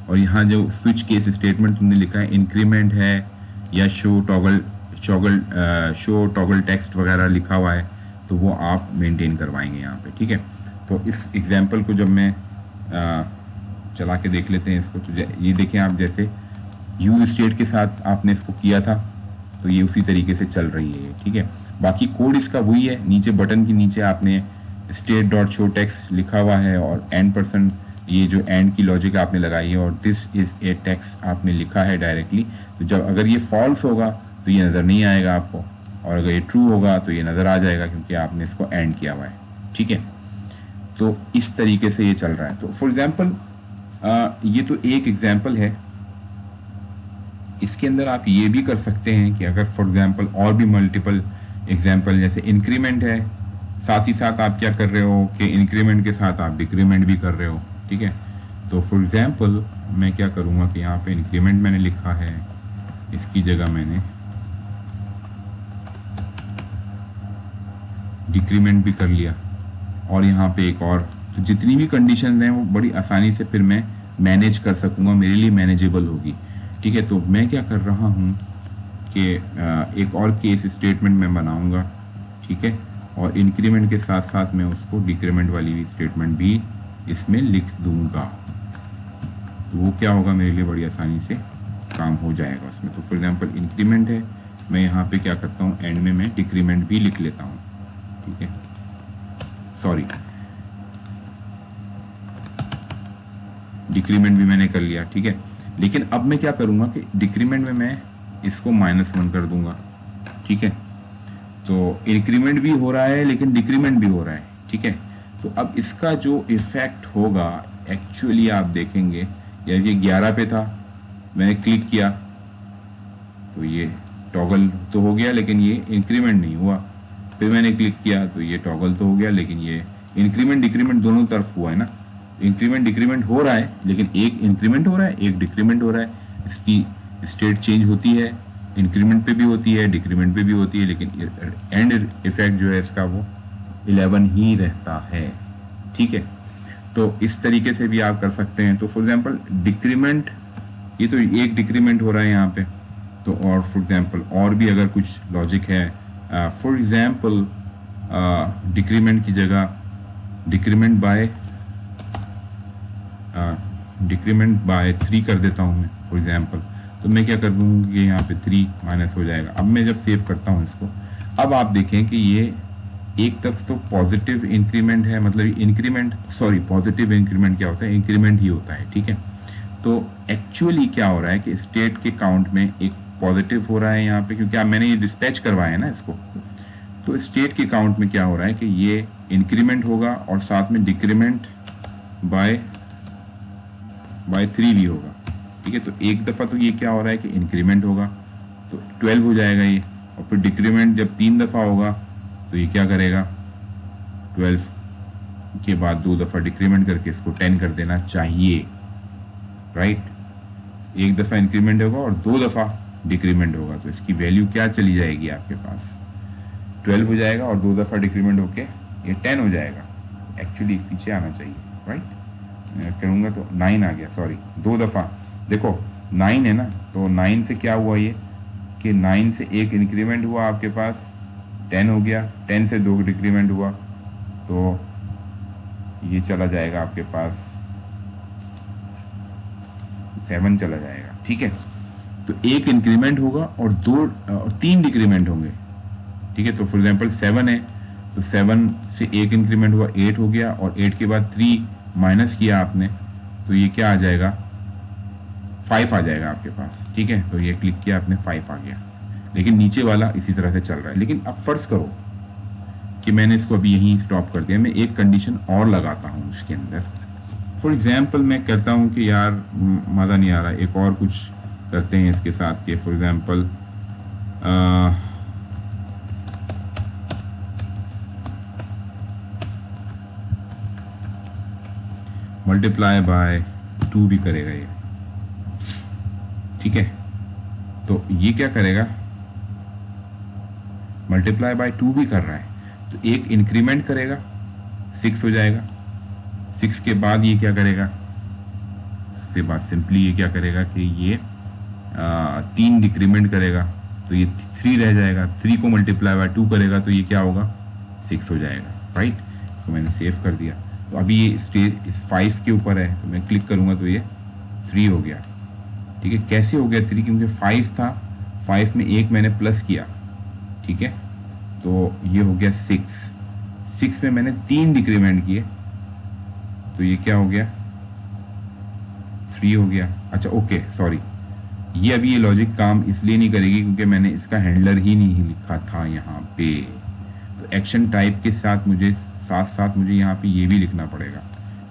और यहाँ जो स्विच केस स्टेटमेंट तुमने लिखा है, इंक्रीमेंट है या शो टॉगल टेक्स्ट वगैरह लिखा हुआ है, तो वो आप मेंटेन करवाएंगे यहाँ पे। ठीक है, तो इस एग्जांपल को जब मैं चला के देख लेते हैं इसको, तो ये देखें आप, जैसे यूज स्टेट के साथ आपने इसको किया था तो ये उसी तरीके से चल रही है। ठीक है, बाकी कोड इसका वही है, नीचे बटन के नीचे आपने state.showText लिखा हुआ है, और %, ये जो एंड की लॉजिक आपने लगाई है, और दिस इज ए टेक्स्ट आपने लिखा है डायरेक्टली। तो जब अगर ये फॉल्स होगा तो ये नज़र नहीं आएगा आपको, और अगर ये ट्रू होगा तो ये नज़र आ जाएगा, क्योंकि आपने इसको एंड किया हुआ है। ठीक है, तो इस तरीके से ये चल रहा है। तो फॉर एग्जाम्पल ये तो एक एग्जाम्पल है, इसके अंदर आप ये भी कर सकते हैं कि अगर फॉर एग्जाम्पल और भी मल्टीपल एग्जाम्पल, जैसे इंक्रीमेंट है, साथ ही साथ आप क्या कर रहे हो कि इंक्रीमेंट के साथ आप डिक्रीमेंट भी कर रहे हो। ठीक है, तो फॉर एग्जाम्पल मैं क्या करूँगा कि यहाँ पे इंक्रीमेंट मैंने लिखा है, इसकी जगह मैंने डिक्रीमेंट भी कर लिया, और यहाँ पे एक और, तो जितनी भी कंडीशन हैं वो बड़ी आसानी से फिर मैं मैनेज कर सकूँगा, मेरे लिए मैनेजेबल होगी। ठीक है, तो मैं क्या कर रहा हूँ कि एक और केस स्टेटमेंट मैं बनाऊँगा। ठीक है, और इंक्रीमेंट के साथ साथ मैं उसको डिक्रीमेंट वाली भी स्टेटमेंट भी इसमें लिख दूंगा। तो वो क्या होगा, मेरे लिए बड़ी आसानी से काम हो जाएगा उसमें। तो फॉर एग्जांपल इंक्रीमेंट है, मैं यहाँ पे क्या करता हूँ, एंड में मैं डिक्रीमेंट भी लिख लेता हूँ। ठीक है, सॉरी, डिक्रीमेंट भी मैंने कर लिया। ठीक है, लेकिन अब मैं क्या करूँगा कि डिक्रीमेंट में मैं इसको -1 कर दूंगा, ठीक है। तो इंक्रीमेंट भी हो रहा है लेकिन डिक्रीमेंट भी हो रहा है, ठीक है। तो अब इसका जो इफेक्ट होगा एक्चुअली आप देखेंगे, यार ये 11 पे था, मैंने क्लिक किया तो ये टॉगल तो हो गया लेकिन ये इंक्रीमेंट नहीं हुआ। फिर मैंने क्लिक किया तो ये टॉगल तो हो गया लेकिन ये इंक्रीमेंट डिक्रीमेंट दोनों तरफ हुआ है ना। इंक्रीमेंट डिक्रीमेंट हो रहा है लेकिन एक इंक्रीमेंट हो रहा है एक डिक्रीमेंट हो रहा है, इसकी स्टेट चेंज होती है, इंक्रीमेंट पे भी होती है डिक्रीमेंट पे भी होती है, लेकिन एंड इफेक्ट जो है इसका वो 11 ही रहता है, ठीक है। तो इस तरीके से भी आप कर सकते हैं। तो फॉर एग्जांपल डिक्रीमेंट, ये तो एक डिक्रीमेंट हो रहा है यहाँ पे, तो और फॉर एग्जांपल और भी अगर कुछ लॉजिक है, फॉर एग्जांपल डिक्रीमेंट की जगह डिक्रीमेंट बाय 3 कर देता हूँ मैं फॉर एग्जांपल। तो मैं क्या कर दूँगा कि यहाँ पे 3 माइनस हो जाएगा। अब मैं जब सेव करता हूँ इसको, अब आप देखें कि ये एक तरफ तो पॉजिटिव इंक्रीमेंट है, मतलब इंक्रीमेंट, सॉरी पॉजिटिव इंक्रीमेंट क्या होता है, इंक्रीमेंट ही होता है, ठीक है। तो एक्चुअली क्या हो रहा है कि स्टेट के काउंट में एक पॉजिटिव हो रहा है यहाँ पे, क्योंकि मैंने ये डिस्पैच करवाया है ना इसको। तो स्टेट के काउंट में क्या हो रहा है कि ये इंक्रीमेंट होगा और साथ में डिक्रीमेंट बाय 3 भी होगा, ठीक है। तो एक दफ़ा तो ये क्या हो रहा है कि इंक्रीमेंट होगा तो 12 हो जाएगा ये, और फिर डिक्रीमेंट जब 3 दफ़ा होगा तो ये क्या करेगा, 12 के बाद 2 दफ़ा डिक्रीमेंट करके इसको 10 कर देना चाहिए, राइट। एक दफ़ा इंक्रीमेंट होगा और 2 दफ़ा डिक्रीमेंट होगा, तो इसकी वैल्यू क्या चली जाएगी आपके पास, 12 हो जाएगा और 2 दफ़ा डिक्रीमेंट होके ये 10 हो जाएगा। एक्चुअली पीछे आना चाहिए, राइट। करूँगा तो 9 आ गया, सॉरी 2 दफ़ा, देखो 9 है ना, तो 9 से क्या हुआ ये कि 9 से एक इंक्रीमेंट हुआ आपके पास 10 हो गया, 10 से 2 डिक्रीमेंट हुआ तो ये चला जाएगा आपके पास 7 चला जाएगा, ठीक है। तो एक इंक्रीमेंट होगा और 3 डिक्रीमेंट होंगे, ठीक है। तो फॉर एग्जांपल 7 है तो 7 से एक इंक्रीमेंट हुआ 8 हो गया, और 8 के बाद 3 माइनस किया आपने तो ये क्या आ जाएगा, 5 आ जाएगा आपके पास, ठीक है। तो ये क्लिक किया आपने 5 आ गया, लेकिन नीचे वाला इसी तरह से चल रहा है। लेकिन अब फर्ज करो कि मैंने इसको अभी यहीं स्टॉप कर दिया, मैं एक कंडीशन और लगाता हूँ उसके अंदर। फॉर एग्जाम्पल मैं कहता हूँ कि यार मज़ा नहीं आ रहा, एक और कुछ करते हैं इसके साथ के, फॉर एग्जाम्पल मल्टीप्लाई बाय 2 भी करेगा ये, ठीक है। तो ये क्या करेगा, मल्टीप्लाई बाय 2 भी कर रहा है, तो एक इंक्रीमेंट करेगा 6 हो जाएगा, 6 के बाद ये क्या करेगा, इसके बाद सिंपली ये क्या करेगा कि ये 3 डिक्रीमेंट करेगा तो ये 3 रह जाएगा, 3 को मल्टीप्लाई बाय 2 करेगा तो ये क्या होगा, 6 हो जाएगा, राइट। इसको मैंने सेव कर दिया। तो अभी ये स्टेज इस 5 के ऊपर है, तो मैं क्लिक करूँगा तो ये 3 हो गया, ठीक है। कैसे हो गया 3, क्योंकि 5 था, 5 में एक मैंने प्लस किया, ठीक है। तो ये हो गया 6 में मैंने 3 डिक्रीमेंट किए तो ये क्या हो गया, 3 हो गया। अच्छा ओके सॉरी, ये अभी ये लॉजिक काम इसलिए नहीं करेगी क्योंकि मैंने इसका हैंडलर ही नहीं लिखा था यहाँ पे। तो एक्शन टाइप के साथ मुझे यहाँ पे ये भी लिखना पड़ेगा,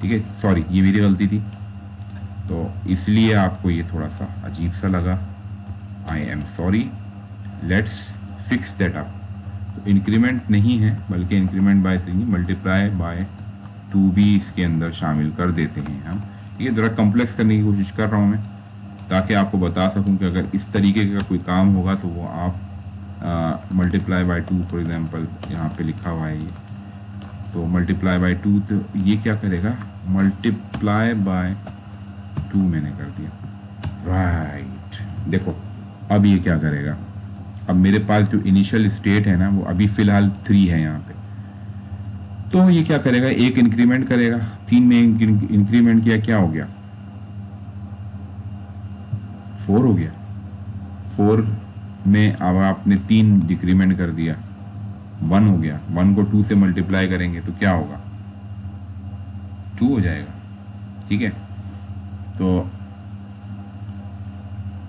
ठीक है। सॉरी ये मेरी गलती थी, तो इसलिए आपको ये थोड़ा सा अजीब सा लगा, I am sorry, let's fix that up. तो इंक्रीमेंट नहीं है बल्कि इंक्रीमेंट बाय 3, मल्टीप्लाई बाय 2 भी इसके अंदर शामिल कर देते हैं हम, ठीक है। ज़रा कॉम्प्लेक्स करने की कोशिश कर रहा हूँ मैं ताकि आपको बता सकूं कि अगर इस तरीके का कोई काम होगा तो वो आप मल्टीप्लाई बाय 2 फॉर एग्जांपल यहाँ पे लिखा हुआ है ये, तो मल्टीप्लाई बाय 2, तो ये क्या करेगा, मल्टीप्लाई बाय 2 मैंने कर दिया, राइट। देखो अब ये क्या करेगा, अब मेरे पास जो इनिशियल स्टेट है ना वो अभी फ़िलहाल 3 है यहाँ पे, तो ये क्या करेगा, एक इंक्रीमेंट करेगा, 3 में इंक्रीमेंट किया, क्या हो गया, 4 हो गया। 4 में अब आपने 3 डिक्रीमेंट कर दिया, 1 हो गया, 1 को 2 से मल्टीप्लाई करेंगे तो क्या होगा, 2 हो जाएगा, ठीक है। तो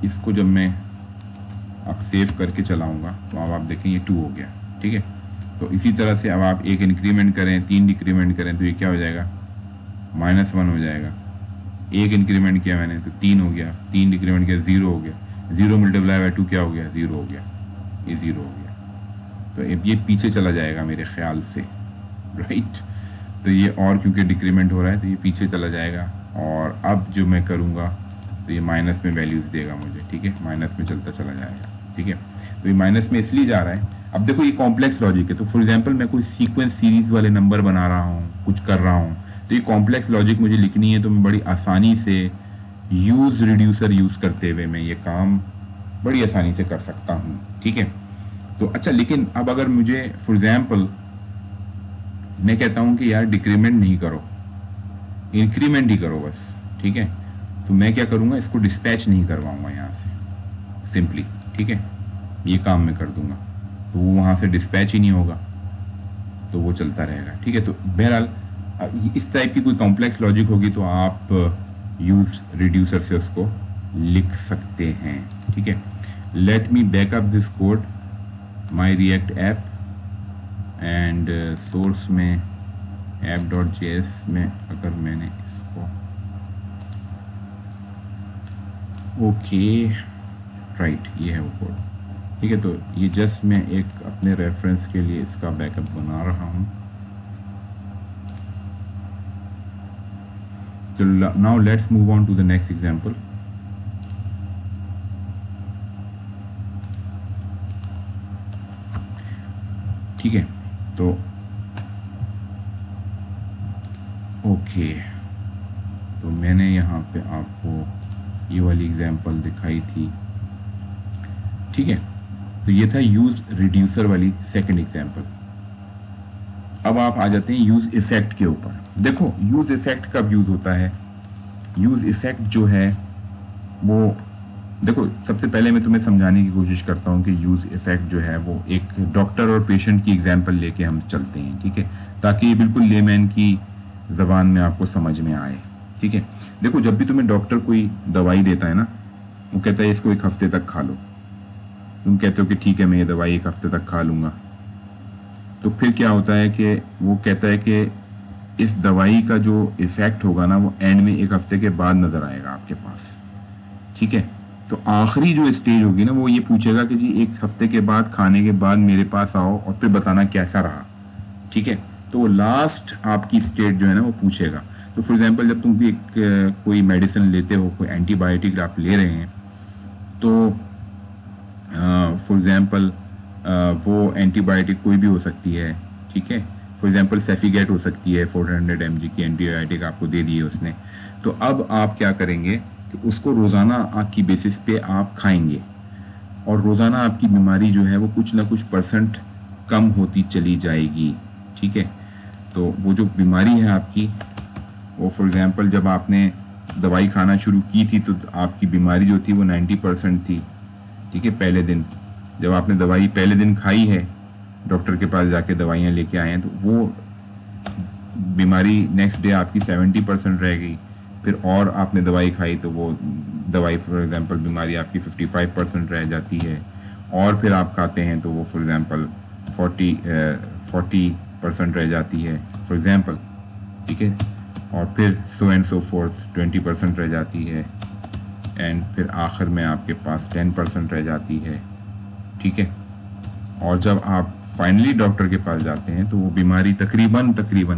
इसको जब मैं अब सेव करके चलाऊंगा तो अब आप देखें ये 2 हो गया, ठीक है। तो इसी तरह से अब आप एक इंक्रीमेंट करें, 3 डिक्रीमेंट करें तो ये क्या हो जाएगा, -1 हो जाएगा। एक इंक्रीमेंट किया मैंने तो 3 हो गया, 3 डिक्रीमेंट किया 0 हो गया, 0 मल्टीप्लाई बाय 2 क्या हो गया, 0 हो गया, ये 0 हो गया। तो ये पीछे चला जाएगा मेरे ख्याल से, राइट। तो ये और क्योंकि डिक्रीमेंट हो रहा है तो ये पीछे चला जाएगा, और अब जो मैं करूँगा तो ये माइनस में वैल्यूज़ देगा मुझे, ठीक है, माइनस में चलता चला जाएगा, ठीक है। तो ये माइनस में इसलिए जा रहा है। अब देखो ये कॉम्प्लेक्स लॉजिक है, तो फॉर एग्जांपल मैं कोई सीक्वेंस सीरीज वाले नंबर बना रहा हूँ, कुछ कर रहा हूँ, तो ये कॉम्प्लेक्स लॉजिक मुझे लिखनी है, तो मैं बड़ी आसानी से यूज रिड्यूसर यूज करते हुए मैं ये काम बड़ी आसानी से कर सकता हूँ, ठीक है। तो अच्छा, लेकिन अब अगर मुझे फॉर एग्जांपल मैं कहता हूँ कि यार डिक्रीमेंट नहीं करो, इंक्रीमेंट ही करो बस, ठीक है, तो मैं क्या करूँगा, इसको डिस्पैच नहीं करवाऊंगा यहाँ से सिंपली, ठीक है, ये काम मैं कर दूंगा, तो वो वहाँ से डिस्पैच ही नहीं होगा, तो वो चलता रहेगा, ठीक है। तो बहरहाल इस टाइप की कोई कॉम्प्लेक्स लॉजिक होगी तो आप यूज रिड्यूसर से उसको लिख सकते हैं, ठीक है। Let me backup this code my react app and source में app.js में अगर मैंने इसको ओके राइट, ये है वो कोड, ठीक है। तो ये जस्ट मैं एक अपने रेफरेंस के लिए इसका बैकअप बना रहा हूँ। तो now let's move on to the next example. ठीक है, तो ओके, तो मैंने यहाँ पे आपको ये वाली एग्जांपल दिखाई थी, ठीक है। तो ये था यूज रिड्यूसर वाली सेकंड एग्जांपल। अब आप आ जाते हैं यूज इफेक्ट के ऊपर। देखो यूज इफेक्ट कब यूज होता है, यूज इफेक्ट जो है वो, देखो सबसे पहले मैं तुम्हें समझाने की कोशिश करता हूँ कि यूज इफेक्ट जो है वो एक डॉक्टर और पेशेंट की एग्जांपल लेके हम चलते हैं, ठीक है, ताकि ये बिल्कुल लेमैन की जबान में आपको समझ में आए, ठीक है। देखो जब भी तुम्हें डॉक्टर कोई दवाई देता है ना, वो कहता है इसको 1 हफ्ते तक खा लो, तुम कहते हो कि ठीक है मैं ये दवाई 1 हफ्ते तक खा लूंगा, तो फिर क्या होता है कि वो कहता है कि इस दवाई का जो इफेक्ट होगा ना वो एंड में 1 हफ्ते के बाद नजर आएगा आपके पास, ठीक है। तो आखिरी जो स्टेज होगी ना वो ये पूछेगा कि जी 1 हफ्ते के बाद खाने के बाद मेरे पास आओ और फिर बताना कैसा रहा, ठीक है। तो वो लास्ट आपकी स्टेट जो है ना वो पूछेगा। तो फॉर एग्जांपल जब तुम भी कोई मेडिसिन लेते हो, कोई एंटीबायोटिक आप ले रहे हैं, तो फॉर एग्जांपल वो एंटीबायोटिक कोई भी हो सकती है, ठीक है। फॉर एग्जांपल सेफिगेट हो सकती है, 400 mg की एंटीबायोटिक आपको दे दी है उसने। तो अब आप क्या करेंगे कि उसको रोज़ाना आपकी बेसिस पे आप खाएंगे, और रोज़ाना आपकी बीमारी जो है वो कुछ ना कुछ % कम होती चली जाएगी, ठीक है। तो वो जो बीमारी है आपकी, वो फॉर एग्जांपल जब आपने दवाई खाना शुरू की थी तो आपकी बीमारी जो थी वो 90% थी, ठीक है। पहले दिन जब आपने दवाई पहले दिन खाई है, डॉक्टर के पास जाके दवाइयाँ लेके आए हैं, तो वो बीमारी नेक्स्ट डे आपकी 70% रह गई। फिर और आपने दवाई खाई तो वो दवाई फॉर एग्जांपल बीमारी आपकी 55% रह जाती है, और फिर आप खाते हैं तो वो फॉर एग्जांपल 40% रह जाती है फॉर एग्जांपल, ठीक है। और फिर सो एंड सो फोर्थ 20% रह जाती है, एंड फिर आखिर में आपके पास 10% रह जाती है, ठीक है। और जब आप फाइनली डॉक्टर के पास जाते हैं तो वो बीमारी तकरीबन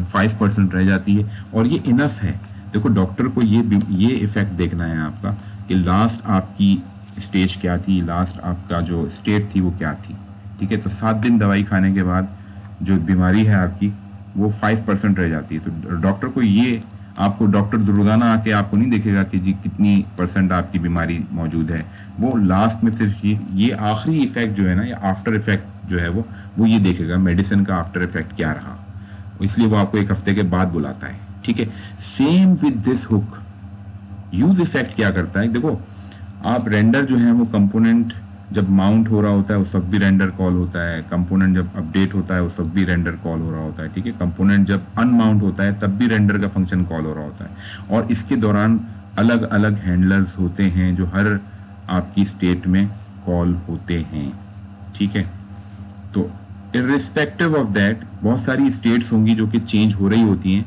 5% रह जाती है, और ये इनफ है। देखो डॉक्टर को ये इफेक्ट देखना है आपका कि लास्ट आपकी स्टेज क्या थी, लास्ट आपका जो स्टेट थी वो क्या थी, ठीक है। तो 7 दिन दवाई खाने के बाद जो बीमारी है आपकी वो 5% रह जाती है। तो डॉक्टर को ये, आपको डॉक्टर रोजाना आके आपको नहीं देखेगा कि जी कितनी % आपकी बीमारी मौजूद है, वो लास्ट में सिर्फ ये आखिरी इफेक्ट जो है ना, या आफ्टर इफेक्ट जो है वो ये देखेगा मेडिसिन का आफ्टर इफेक्ट क्या रहा, इसलिए वो आपको 1 हफ्ते के बाद बुलाता है, ठीक है। Same with this hook, use effect क्या करता है, देखो आप रेंडर जो है वो कंपोनेंट जब माउंट हो रहा होता है उस वक्त भी रेंडर कॉल होता है, कंपोनेंट जब अपडेट होता है उस वक्त भी रेंडर कॉल हो रहा होता है, ठीक है। कंपोनेंट जब अनमाउंट होता है तब भी रेंडर का फंक्शन कॉल हो रहा होता है, और इसके दौरान अलग अलग हैंडलर्स होते हैं जो हर आपकी स्टेट में कॉल होते हैं, ठीक है। तो इर्रिस्पेक्टिव ऑफ दैट बहुत सारी स्टेट्स होंगी जो कि चेंज हो रही होती हैं।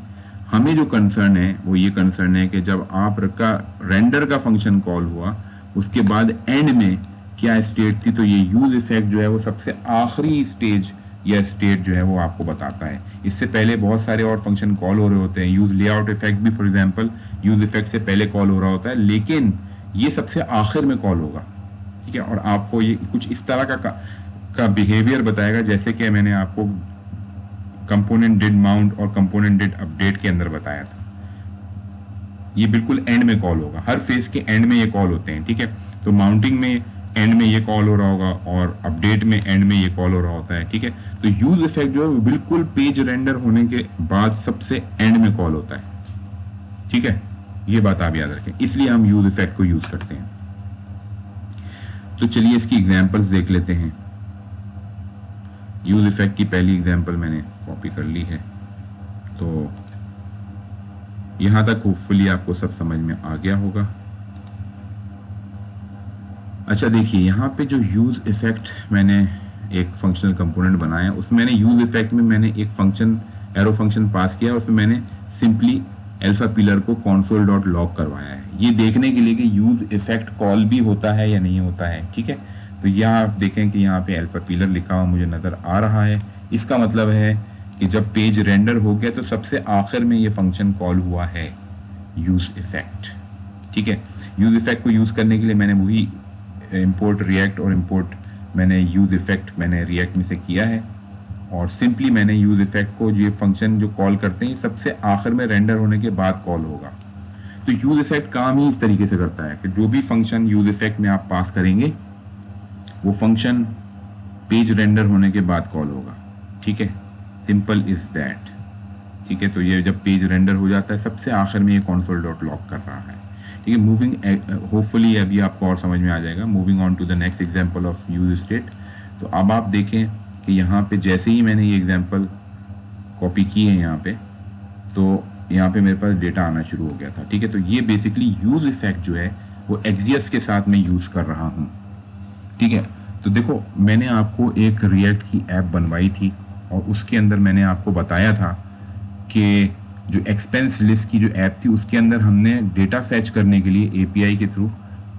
हमें जो कंसर्न है वो ये कंसर्न है कि जब आपका रेंडर का फंक्शन कॉल हुआ उसके बाद एंड में क्या स्टेट थी, तो ये यूज इफेक्ट जो है वो सबसे आखिरी स्टेज या स्टेट जो है वो आपको बताता है। इससे पहले बहुत सारे और फंक्शन कॉल हो रहे होते हैं। यूज लेआउट इफेक्ट भी फॉर एग्जांपल यूज इफेक्ट से पहले कॉल हो रहा होता है, लेकिन ये सबसे आखिर में कॉल होगा, ठीक है। और आपको ये कुछ इस तरह का बिहेवियर बताएगा जैसे कि मैंने आपको कंपोनेंट डिड माउंट और कंपोनेंट डिड अपडेट के अंदर बताया था। ये बिल्कुल एंड में कॉल होगा, हर फेज के एंड में ये कॉल होते हैं, ठीक है। तो माउंटिंग में एंड में ये कॉल हो रहा होगा और अपडेट में एंड में ये कॉल हो रहा होता है, ठीक है। तो यूज इफेक्ट जो है बिल्कुल पेज रेंडर होने के बाद सबसे एंड में कॉल होता है, ठीक है। ये बात आप याद रखें, इसलिए हम यूज इफेक्ट को यूज करते हैं। तो चलिए इसकी एग्जांपल्स देख लेते हैं। यूज इफेक्ट की पहली एग्जांपल मैंने कॉपी कर ली है, तो यहां तक होपफुली आपको सब समझ में आ गया होगा। अच्छा देखिए, यहाँ पे जो यूज इफेक्ट मैंने एक फंक्शनल कंपोनेंट बनाया, उसमें मैंने यूज इफेक्ट में मैंने एक फंक्शन एरो फंक्शन पास किया, उसमें मैंने सिंपली अल्फा पिलर को console डॉट लॉग करवाया है, ये देखने के लिए कि यूज इफेक्ट कॉल भी होता है या नहीं होता है, ठीक है। तो यहाँ आप देखें कि यहाँ पे अल्फा पिलर लिखा हुआ मुझे नजर आ रहा है। इसका मतलब है कि जब पेज रेंडर हो गया तो सबसे आखिर में ये फंक्शन कॉल हुआ है यूज इफेक्ट, ठीक है। यूज इफेक्ट को यूज करने के लिए मैंने वही इंपोर्ट रिएक्ट और इंपोर्ट मैंने यूज इफेक्ट मैंने रिएक्ट में से किया है, और सिंपली मैंने यूज इफेक्ट को ये फंक्शन जो कॉल करते हैं सबसे आखिर में रेंडर होने के बाद कॉल होगा। तो यूज इफेक्ट काम ही इस तरीके से करता है कि जो भी फंक्शन यूज इफेक्ट में आप पास करेंगे वो फंक्शन पेज रेंडर होने के बाद कॉल होगा, ठीक है। सिंपल इज दैट, ठीक है। तो ये जब पेज रेंडर हो जाता है सबसे आखिर में ये console डॉट लॉग कर रहा है, ठीक है। मूविंग होपफुली अभी आपको और समझ में आ जाएगा। Moving on to the next example of use state. तो अब आप देखें कि यहाँ पे जैसे ही मैंने ये एग्जांपल कॉपी की है यहाँ पे, तो यहाँ पे मेरे पास डेटा आना शुरू हो गया था, ठीक है। तो ये बेसिकली यूज इफेक्ट जो है वो एक्सियस के साथ मैं यूज कर रहा हूँ, ठीक है। तो देखो, मैंने आपको एक रिएक्ट की ऐप बनवाई थी और उसके अंदर मैंने आपको बताया था कि जो एक्सपेंस लिस्ट की जो ऐप थी उसके अंदर हमने डेटा फैच करने के लिए एपीआई के थ्रू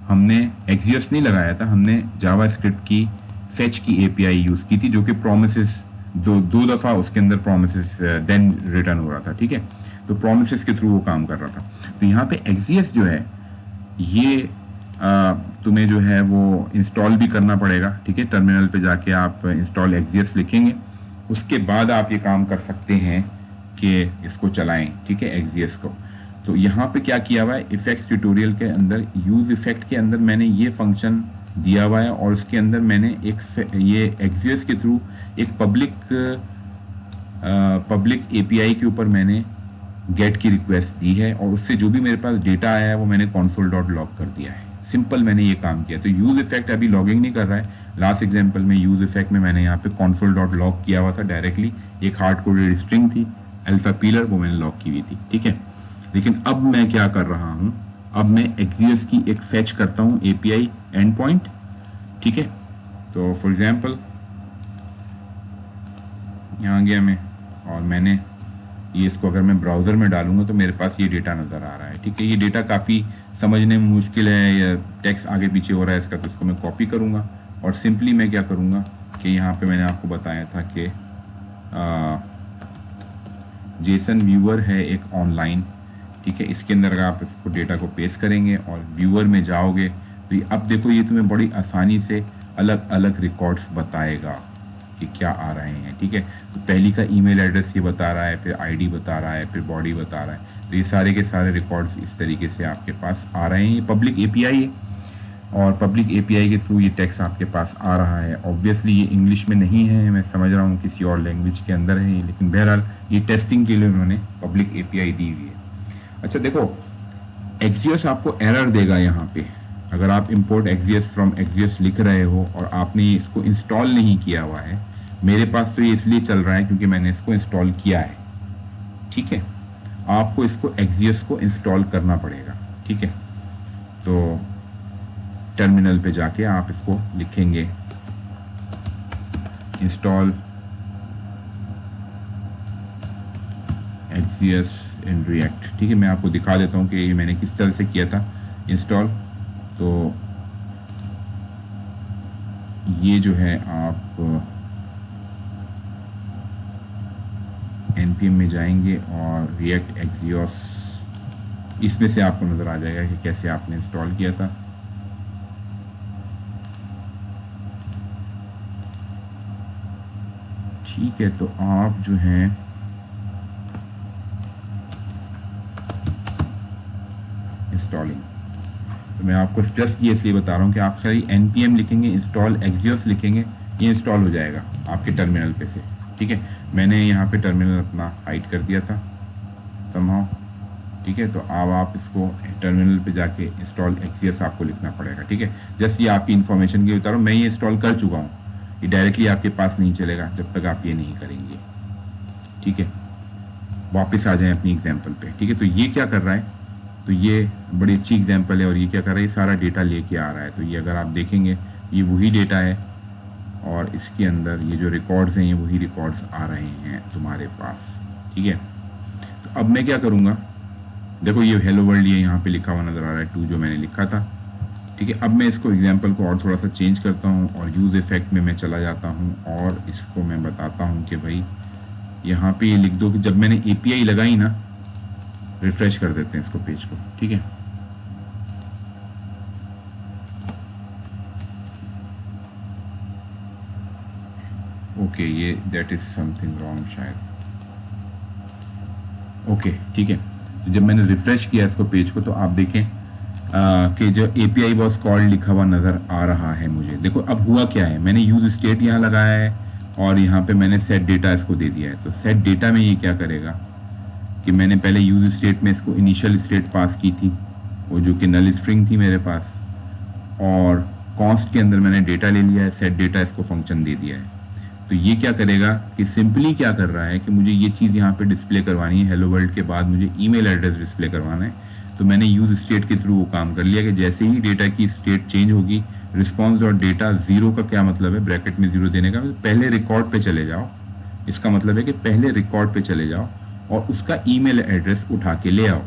हमने एक्सियस नहीं लगाया था, हमने जावास्क्रिप्ट की फैच की एपीआई यूज की थी, जो कि प्रोमिसेस दो दफा उसके अंदर प्रोमिसेस देन रिटर्न हो रहा था, ठीक है। तो प्रोमिसेस के थ्रू वो काम कर रहा था। तो यहाँ पे एक्सियस जो है ये तुम्हें जो है वो इंस्टॉल भी करना पड़ेगा, ठीक है। टर्मिनल पे जाके आप इंस्टॉल एक्सियस लिखेंगे, उसके बाद आप ये काम कर सकते हैं कि इसको चलाएं, ठीक है, एक्सियस को। तो यहाँ पे क्या किया हुआ है, इफेक्ट्स ट्यूटोरियल के अंदर यूज इफेक्ट के अंदर मैंने ये फंक्शन दिया हुआ है और उसके अंदर मैंने एक ये एक्सियस के थ्रू एक पब्लिक एपीआई के ऊपर मैंने गेट की रिक्वेस्ट दी है और उससे जो भी मेरे पास डेटा आया है वो मैंने console डॉट लॉग कर दिया है। सिंपल मैंने ये काम किया। तो यूज इफेक्ट अभी लॉगिंग नहीं कर रहा है। लास्ट एग्जांपल में यूज इफेक्ट में मैंने यहाँ पे console डॉट लॉग किया हुआ था डायरेक्टली, एक हार्ड कोडेड स्ट्रिंग थी अल्फा पिलर, वो मैंने लॉग की हुई थी, ठीक है। लेकिन अब मैं क्या कर रहा हूँ, अब मैं एक्सियस की एक फैच करता हूँ एपीआई एंड पॉइंट, ठीक है। तो फॉर एग्जांपल यहाँ गया मैं और मैंने ये इसको अगर मैं ब्राउज़र में डालूंगा तो मेरे पास ये डेटा नज़र आ रहा है, ठीक है। ये डेटा काफ़ी समझने में मुश्किल है या टेक्स्ट आगे पीछे हो रहा है इसका, तो इसको मैं कॉपी करूँगा और सिंपली मैं क्या करूँगा कि यहाँ पे मैंने आपको बताया था कि जेसन व्यूअर है एक ऑनलाइन, ठीक है। इसके अंदर अगर आप इसको डेटा को पेस्ट करेंगे और व्यूअर में जाओगे तो ये अब देखो ये तुम्हें बड़ी आसानी से अलग अलग रिकॉर्ड्स बताएगा कि क्या आ रहे हैं, ठीक है। तो पहली का ईमेल एड्रेस ये बता रहा है, फिर आईडी बता रहा है, फिर बॉडी बता रहा है। तो ये सारे के सारे रिकॉर्ड्स इस तरीके से आपके पास आ रहे हैं। ये पब्लिक एपीआई है और पब्लिक एपीआई के थ्रू ये टेक्स्ट आपके पास आ रहा है। ऑब्वियसली ये इंग्लिश में नहीं है, मैं समझ रहा हूँ किसी और लैंग्वेज के अंदर है, लेकिन बहरहाल ये टेस्टिंग के लिए उन्होंने पब्लिक एपीआई दी हुई है। अच्छा देखो, एक्सियस आपको एरर देगा यहाँ पे अगर आप इंपोर्ट एक्सियस फ्रॉम एक्सियस लिख रहे हो और आपने इसको इंस्टॉल नहीं किया हुआ है। मेरे पास तो ये इसलिए चल रहा है क्योंकि मैंने इसको इंस्टॉल किया है, ठीक है। आपको इसको एक्सियस को इंस्टॉल करना पड़ेगा, ठीक है। तो टर्मिनल पे जाके आप इसको लिखेंगे इंस्टॉल Axios इन रिएक्ट। ठीक है, मैं आपको दिखा देता हूँ कि ये मैंने किस तरह से किया था इंस्टॉल। तो ये जो है आप npm में जाएंगे और रिएक्ट Axios इसमें से आपको नज़र आ जाएगा कि कैसे आपने इंस्टॉल किया था। ठीक है, तो आप जो हैं इंस्टॉलिंग, तो मैं आपको जस्ट ये इसलिए बता रहा हूँ कि आप खाली npm लिखेंगे, इंस्टॉल Axios लिखेंगे, ये इंस्टॉल हो जाएगा आपके टर्मिनल पे से। ठीक है, मैंने यहाँ पे टर्मिनल अपना हाइड कर दिया था समहाउ। ठीक है, तो अब आप इसको टर्मिनल पे जाके इंस्टॉल Axios आपको लिखना पड़ेगा। ठीक है, जस्ट ये आपकी इन्फॉर्मेशन के लिए बता रहा हूँ, मैं ये इंस्टॉल कर चुका हूँ, ये डायरेक्टली आपके पास नहीं चलेगा जब तक आप ये नहीं करेंगे। ठीक है, वापस आ जाएं अपनी एग्जाम्पल पे। ठीक है, तो ये क्या कर रहा है, तो ये बड़ी अच्छी एग्जाम्पल है और ये क्या कर रहा है, ये सारा डेटा लेके आ रहा है। तो ये अगर आप देखेंगे ये वही डेटा है और इसके अंदर ये जो रिकॉर्ड्स हैं ये वही रिकॉर्ड्स आ रहे हैं तुम्हारे पास। ठीक है, तो अब मैं क्या करूँगा, देखो ये हेलो वर्ल्ड ये यहाँ पे लिखा हुआ नज़र आ रहा है 2 जो मैंने लिखा था। ठीक है, अब मैं इसको एग्जाम्पल को और थोड़ा सा चेंज करता हूँ और यूज़ इफेक्ट में मैं चला जाता हूँ और इसको मैं बताता हूँ कि भाई यहाँ पे ये लिख दो कि जब मैंने API लगाई ना, रिफ्रेश कर देते हैं इसको पेज को। ठीक है, ओके ये दैट इज समथिंग रॉन्ग शायद। ओके ठीक है, तो जब मैंने रिफ्रेश किया इसको पेज को तो आप देखें कि जो API वॉज कॉल्ड लिखा हुआ नज़र आ रहा है मुझे। देखो अब हुआ क्या है, मैंने यूज स्टेट यहाँ लगाया है और यहाँ पे मैंने सेट डेटा इसको दे दिया है। तो सेट डेटा में ये क्या करेगा कि मैंने पहले यूज स्टेट में इसको इनिशियल स्टेट पास की थी, वो जो कि नल स्ट्रिंग थी मेरे पास, और कॉन्स्ट के अंदर मैंने डेटा ले लिया है, सेट डेटा इसको फंक्शन दे दिया है। तो ये क्या करेगा कि सिंपली क्या कर रहा है कि मुझे ये चीज़ यहाँ पे डिस्प्ले करवानी है, हेलो वर्ल्ड के बाद मुझे ईमेल एड्रेस डिस्प्ले करवाना है। तो मैंने यूज स्टेट के थ्रू वो काम कर लिया कि जैसे ही डेटा की स्टेट चेंज होगी, रिस्पॉन्स डॉट डेटा जीरो का क्या मतलब है, ब्रैकेट में जीरो देने का, पहले रिकॉर्ड पे चले जाओ। इसका मतलब है कि पहले रिकॉर्ड पे चले जाओ और उसका ईमेल एड्रेस उठा के ले आओ।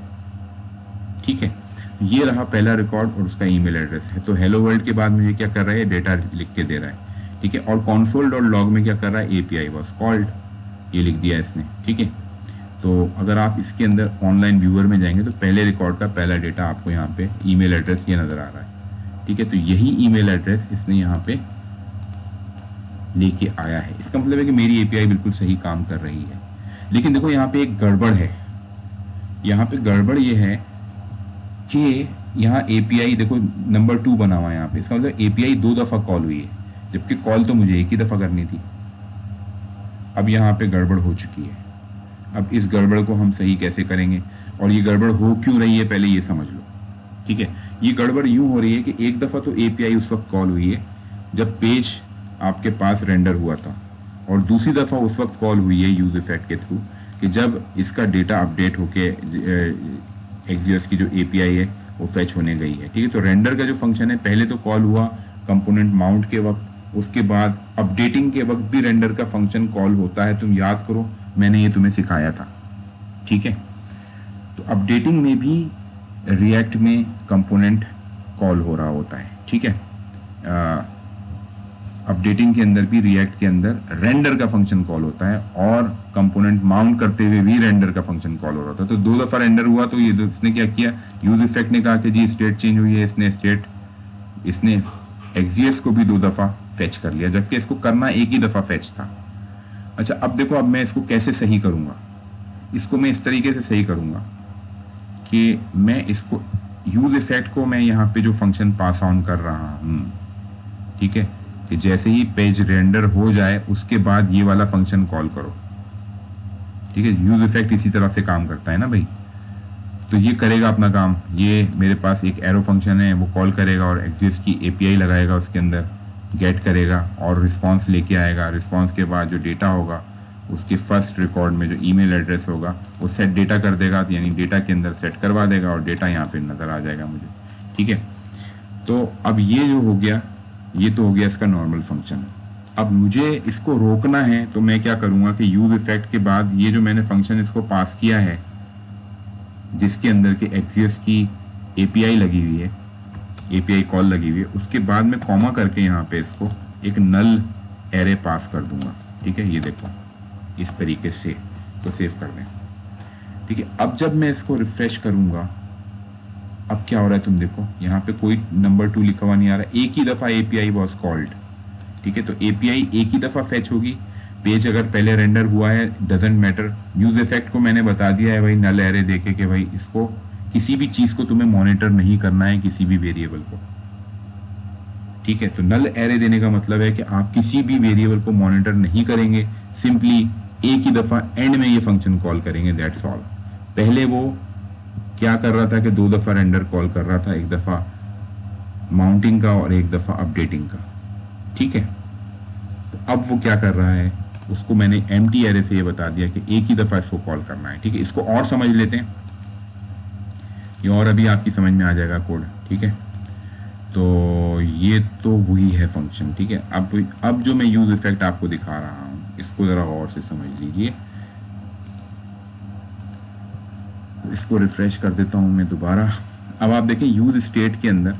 ठीक है, ये रहा पहला रिकॉर्ड और उसका ईमेल एड्रेस है। तो हेलो वर्ल्ड के बाद मुझे क्या कर रहा है, डेटा लिख के दे रहा है। ठीक है, और console डॉट लॉग में क्या कर रहा है, API वॉज कॉल्ड, ये लिख दिया इसने। ठीक है, तो अगर आप इसके अंदर ऑनलाइन व्यूअर में जाएंगे तो पहले रिकॉर्ड का पहला डेटा आपको यहाँ पे ईमेल एड्रेस ये नजर आ रहा है। ठीक है, तो यही ईमेल एड्रेस इसने यहाँ पे लेके आया है। इसका मतलब है कि मेरी API बिल्कुल सही काम कर रही है। लेकिन देखो यहाँ पे एक गड़बड़ है, यहाँ पे गड़बड़ ये है कि यहाँ API देखो नंबर 2 बना हुआ है यहाँ पे। इसका मतलब API 2 दफा कॉल हुई है, जबकि कॉल तो मुझे एक ही दफा करनी थी। अब यहाँ पे गड़बड़ हो चुकी है। अब इस गड़बड़ को हम सही कैसे करेंगे, और ये गड़बड़ हो क्यों रही है पहले ये समझ लो। ठीक है, ये गड़बड़ यूं हो रही है कि एक दफा तो API उस वक्त कॉल हुई है जब पेज आपके पास रेंडर हुआ था, और दूसरी दफा उस वक्त कॉल हुई है यूज इफेक्ट के थ्रू कि जब इसका डेटा अपडेट होके Axios की जो API है वो फेच होने गई है। ठीक है, तो रेंडर का जो फंक्शन है पहले तो कॉल हुआ कंपोनेंट माउंट के वक्त, उसके बाद अपडेटिंग के वक्त भी रेंडर का फंक्शन कॉल होता है। तुम याद करो मैंने ये तुम्हें सिखाया था। ठीक है, तो अपडेटिंग में भी रिएक्ट में कंपोनेंट कॉल हो रहा होता है। ठीक है, अपडेटिंग के अंदर भी रिएक्ट के अंदर रेंडर का फंक्शन कॉल होता है और कंपोनेंट माउंट करते हुए भी रेंडर का फंक्शन कॉल हो रहा था। तो 2 दफा रेंडर हुआ, तो ये इसने क्या किया, यूज इफेक्ट ने कहा कि जी स्टेट चेंज हुई है, इसने Axios को भी 2 दफा फेच कर लिया, जबकि इसको करना एक ही दफा फेच था। अच्छा, अब देखो अब मैं इसको कैसे सही करूंगा। इसको मैं इस तरीके से सही करूंगा कि मैं इसको यूज इफेक्ट को मैं यहाँ पे जो फंक्शन पास ऑन कर रहा हूँ, ठीक है, कि जैसे ही पेज रेंडर हो जाए उसके बाद ये वाला फंक्शन कॉल करो। ठीक है, यूज इफेक्ट इसी तरह से काम करता है ना भाई। तो ये करेगा अपना काम, ये मेरे पास एक एरो फंक्शन है वो कॉल करेगा और Axios की API लगाएगा, उसके अंदर गेट करेगा और रिस्पांस लेके आएगा। रिस्पांस के बाद जो डेटा होगा उसके फर्स्ट रिकॉर्ड में जो ईमेल एड्रेस होगा वो सेट डेटा कर देगा, यानी डेटा के अंदर सेट करवा देगा और डेटा यहाँ पे नज़र आ जाएगा मुझे। ठीक है, तो अब ये जो हो गया, ये तो हो गया इसका नॉर्मल फंक्शन। अब मुझे इसको रोकना है तो मैं क्या करूंगा कि यूज इफेक्ट के बाद ये जो मैंने फंक्शन इसको पास किया है, जिसके अंदर के एक्सियस की एपीआई लगी हुई है, एपीआई कॉल लगी हुई है, उसके बाद में कॉमा करके यहाँ पे इसको एक नल एरे पास कर दूंगा। ठीक है, ये देखो इस तरीके से, तो सेव कर दें। ठीक है, अब जब मैं इसको रिफ्रेश करूंगा, अब क्या हो रहा है तुम देखो, यहाँ पे कोई नंबर 2 लिखा हुआ नहीं आ रहा, एक ही दफा एपीआई वॉज कॉल्ड। ठीक है, तो एपीआई एक ही दफा फेच होगी। पेज अगर पहले रेंडर हुआ है डजेंट मैटर। यूज इफेक्ट को मैंने बता दिया है भाई नल एरे देके कि भाई इसको किसी भी चीज को तुम्हें मॉनिटर नहीं करना है, किसी भी वेरिएबल को। ठीक है, तो नल एरे देने का मतलब है कि आप किसी भी वेरिएबल को मॉनिटर नहीं करेंगे, सिंपली एक ही दफा एंड में ये फंक्शन कॉल करेंगे, दैट्स ऑल। पहले वो क्या कर रहा था कि 2 दफा रेंडर कॉल कर रहा था, एक दफा माउंटिंग का और एक दफा अपडेटिंग का। ठीक है, तो अब वो क्या कर रहा है, उसको मैंने एम्प्टी एरे से ये बता दिया कि एक ही दफा इसको कॉल करना है। ठीक है, इसको और समझ लेते हैं, ये और अभी आपकी समझ में आ जाएगा कोड। ठीक है, तो ये तो वही है फंक्शन। ठीक है, अब जो मैं यूज इफेक्ट आपको दिखा रहा हूं, इसको जरा और से समझ लीजिए। इसको रिफ्रेश कर देता हूं मैं दोबारा। अब आप देखें यूज स्टेट के अंदर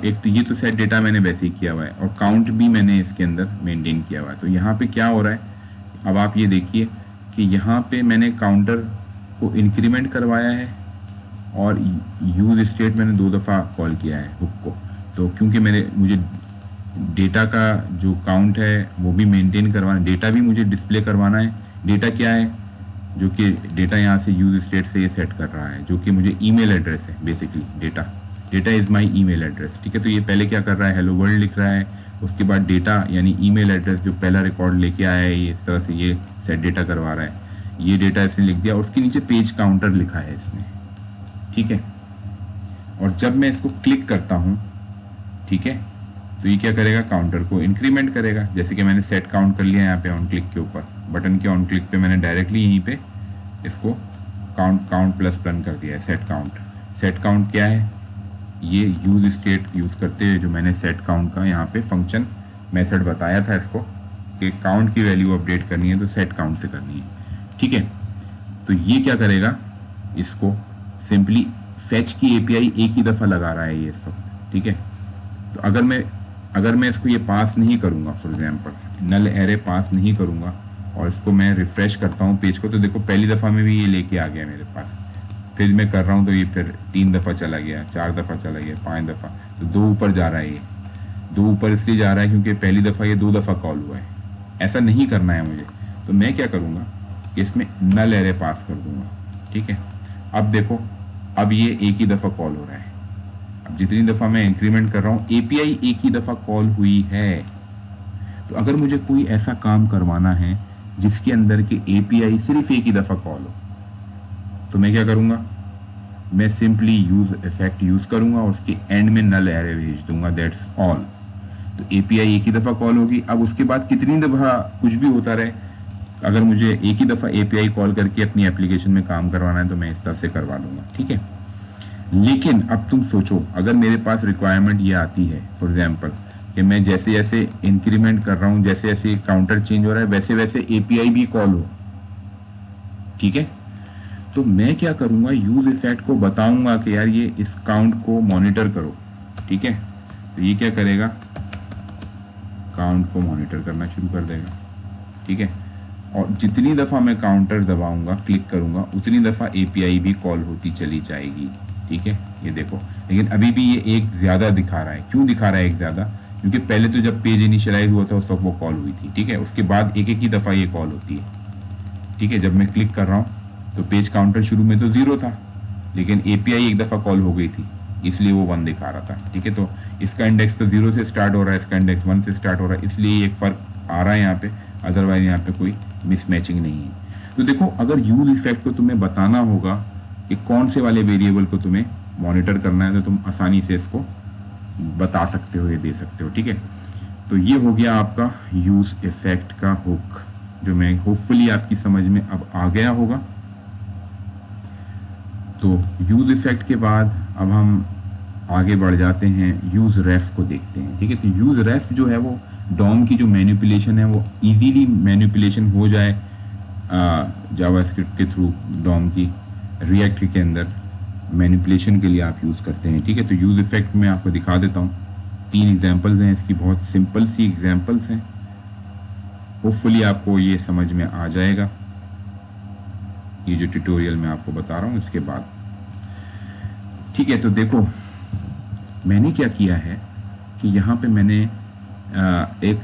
एक तो ये तो सेट डेटा मैंने वैसे ही किया हुआ है और काउंट भी मैंने इसके अंदर मेंटेन किया हुआ है। तो यहाँ पे क्या हो रहा है, अब आप ये देखिए कि यहाँ पे मैंने काउंटर को इंक्रीमेंट करवाया है और यूज स्टेट मैंने 2 दफ़ा कॉल किया है हुक को। तो क्योंकि मुझे डेटा का जो काउंट है वो भी मेंटेन करवाना, डेटा भी मुझे डिस्प्ले करवाना है। डेटा क्या है, जो कि डेटा यहाँ से यूज स्टेट से ये सेट कर रहा है, जो कि मुझे ईमेल एड्रेस है basically. Data is my email address. ठीक है, तो ये पहले क्या कर रहा है, हेलो वर्ल्ड लिख रहा है, उसके बाद डेटा यानी ईमेल एड्रेस जो पहला रिकॉर्ड लेके आया है, ये इस तरह से ये सेट डेटा करवा रहा है। ये डेटा इसने लिख दिया, उसके नीचे पेज काउंटर लिखा है इसने। ठीक है, और जब मैं इसको क्लिक करता हूँ, ठीक है, तो ये क्या करेगा, काउंटर को इंक्रीमेंट करेगा। जैसे कि मैंने सेट काउंट कर लिया यहाँ पे ऑन क्लिक के ऊपर, बटन के ऑन क्लिक पे मैंने डायरेक्टली यहीं पे इसको काउंट प्लस प्लन कर दिया है, सेट काउंट। सेट काउंट क्या है, ये यूज स्टेट यूज करते हुए जो मैंने सेट काउंट का यहाँ पे फंक्शन मेथड बताया था इसको कि काउंट की वैल्यू अपडेट करनी है तो सेट काउंट से करनी है। ठीक है, तो ये क्या करेगा, इसको सिंपली फेच की एपीआई एक ही दफा लगा रहा है ये इस वक्त। ठीक है, तो अगर मैं इसको ये पास नहीं करूंगा, फॉर एग्जांपल नल एरे पास नहीं करूंगा और इसको मैं रिफ्रेश करता हूँ पेज को, तो देखो पहली दफा में भी ये लेके आ गया मेरे पास। फिर मैं कर रहा हूँ तो ये फिर 3 दफा चला गया, 4 दफा चला गया, 5 दफा, तो 2 ऊपर जा रहा है। ये 2 ऊपर इसलिए जा रहा है क्योंकि पहली दफा ये 2 दफा कॉल हुआ है। ऐसा नहीं करना है मुझे, तो मैं क्या करूंगा कि इसमें नल एरे पास कर दूंगा। ठीक है, अब देखो, अब ये एक ही दफा कॉल हो रहा है। अब जितनी दफा मैं इंक्रीमेंट कर रहा हूँ, एपीआई एक ही दफा कॉल हुई है। तो अगर मुझे कोई ऐसा काम करवाना है जिसके अंदर के एपीआई सिर्फ एक ही दफा कॉल हो, तो मैं क्या करूंगा, मैं सिंपली यूज इफेक्ट यूज करूंगा और उसके एंड में नल एरे भेज दूंगा, दैट्स ऑल। तो एपीआई एक ही दफा कॉल होगी। अब उसके बाद कितनी दफा कुछ भी होता रहे, अगर मुझे एक ही दफा एपीआई कॉल करके अपनी एप्लीकेशन में काम करवाना है तो मैं इस तरह से करवा लूंगा। ठीक है, लेकिन अब तुम सोचो, अगर मेरे पास रिक्वायरमेंट ये आती है फॉर एग्जाम्पल कि मैं जैसे जैसे इंक्रीमेंट कर रहा हूँ, जैसे जैसे काउंटर चेंज हो रहा है, वैसे वैसे एपीआई भी कॉल हो। ठीक है, तो मैं क्या करूंगा, यूज इफेक्ट को बताऊंगा कि यार ये इस काउंट को मॉनिटर करो। ठीक है, तो ये क्या करेगा, काउंट को मॉनिटर करना शुरू कर देगा। ठीक है, और जितनी दफा मैं काउंटर दबाऊंगा, क्लिक करूंगा, उतनी दफा एपीआई भी कॉल होती चली जाएगी। ठीक है, ये देखो, लेकिन अभी भी ये एक ज्यादा दिखा रहा है। क्यों दिखा रहा है एक ज्यादा, क्योंकि पहले तो जब पेज इनिशियलाइज हुआ था उस वक्त वो कॉल हुई थी। ठीक है, उसके बाद एक एक ही दफा ये कॉल होती है। ठीक है, जब मैं क्लिक कर रहा हूँ तो पेज काउंटर शुरू में तो 0 था, लेकिन एपीआई एक दफा कॉल हो गई थी, इसलिए वो 1 दिखा रहा था। ठीक है, तो इसका इंडेक्स तो 0 से स्टार्ट हो रहा है, इसका इंडेक्स 1 से स्टार्ट हो रहा है, इसलिए एक फर्क आ रहा है यहाँ पे, अदरवाइज यहाँ पे कोई मिसमैचिंग नहीं है। तो देखो, अगर यूज इफेक्ट को तुम्हें बताना होगा कि कौन से वाले वेरिएबल को तुम्हें मॉनिटर करना है, तो तुम आसानी से इसको बता सकते हो, ये दे सकते हो। ठीक है, तो ये हो गया आपका यूज इफेक्ट का हुक, जो मैं होपफुली आपकी समझ में अब आ गया होगा। तो यूज इफेक्ट के बाद अब हम आगे बढ़ जाते हैं, यूज़ रेफ को देखते हैं। ठीक है, तो यूज़ रेफ जो है वो डॉम की जो मैनिपुलेशन है वो इजीली मैनिपुलेशन हो जाए जावास्क्रिप्ट के थ्रू। डॉम की रिएक्ट के अंदर मैनिपुलेशन के लिए आप यूज़ करते हैं। ठीक है, तो यूज़ इफेक्ट में आपको दिखा देता हूँ। 3 एग्जांपल्स हैं इसकी, बहुत सिंपल सी एग्जांपल्स हैं। होपफुली आपको ये समझ में आ जाएगा, ये जो ट्यूटोरियल मैं आपको बता रहा हूँ इसके बाद। ठीक है, तो देखो मैंने क्या किया है कि यहाँ पे मैंने एक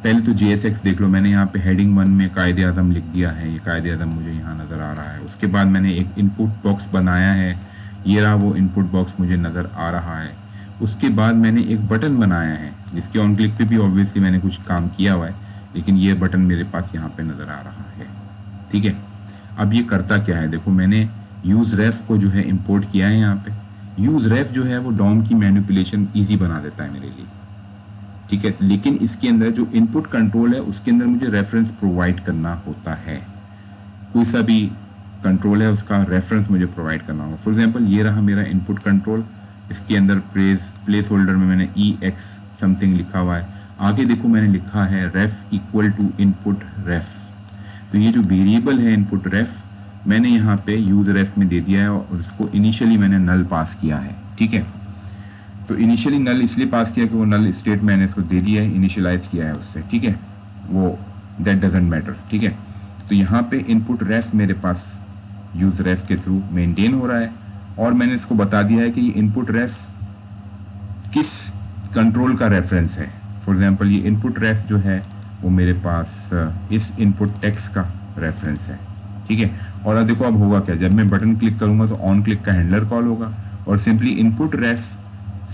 पहले तो JSX देख लो, मैंने यहाँ पे हेडिंग 1 में कायदे आज़म लिख दिया है। ये कायदे आज़म मुझे यहाँ नज़र आ रहा है। उसके बाद मैंने एक इनपुट बॉक्स बनाया है, ये रहा वो इनपुट बॉक्स मुझे नज़र आ रहा है। उसके बाद मैंने एक बटन बनाया है जिसके ऑन क्लिक पे भी ऑब्वियसली मैंने कुछ काम किया हुआ है, लेकिन ये बटन मेरे पास यहाँ पे नज़र आ रहा है। ठीक है, अब ये करता क्या है, देखो मैंने यूज़ रेफ को जो है इम्पोर्ट किया है यहाँ पे। यूज़ रेफ जो है वो डॉम की मैनिपुलेशन ईजी बना देता है मेरे लिए। ठीक है, लेकिन इसके अंदर जो इनपुट कंट्रोल है उसके अंदर मुझे रेफरेंस प्रोवाइड करना होता है। कोई सा भी कंट्रोल है उसका रेफरेंस मुझे प्रोवाइड करना होगा। फॉर एग्जांपल ये रहा मेरा इनपुट कंट्रोल, इसके अंदर प्लेस होल्डर में मैंने EX समथिंग लिखा हुआ है। आगे देखो मैंने लिखा है रेफ इक्वल टू इनपुट रेफ। तो ये जो वेरिएबल है इनपुट रेफ मैंने यहाँ पे यूज रेफ में दे दिया है और इसको इनिशियली मैंने नल पास किया है। ठीक है, तो इनिशियली नल इसलिए पास किया कि वो नल स्टेट मैंने इसको दे दिया है, इनिशियलाइज किया है उससे। ठीक है, वो दैट डजंट मैटर। ठीक है, तो यहाँ पे इनपुट रेफ मेरे पास यूज रेफ के थ्रू मेंटेन हो रहा है और मैंने इसको बता दिया है कि ये इनपुट रेफ किस कंट्रोल का रेफरेंस है। फॉर एग्जांपल ये इनपुट रेफ जो है वो मेरे पास इस इनपुट टेक्स्ट का रेफरेंस है। ठीक है, और अब देखो अब होगा क्या, जब मैं बटन क्लिक करूंगा तो ऑन क्लिक का हैंडलर कॉल होगा और सिंपली इनपुट रेफ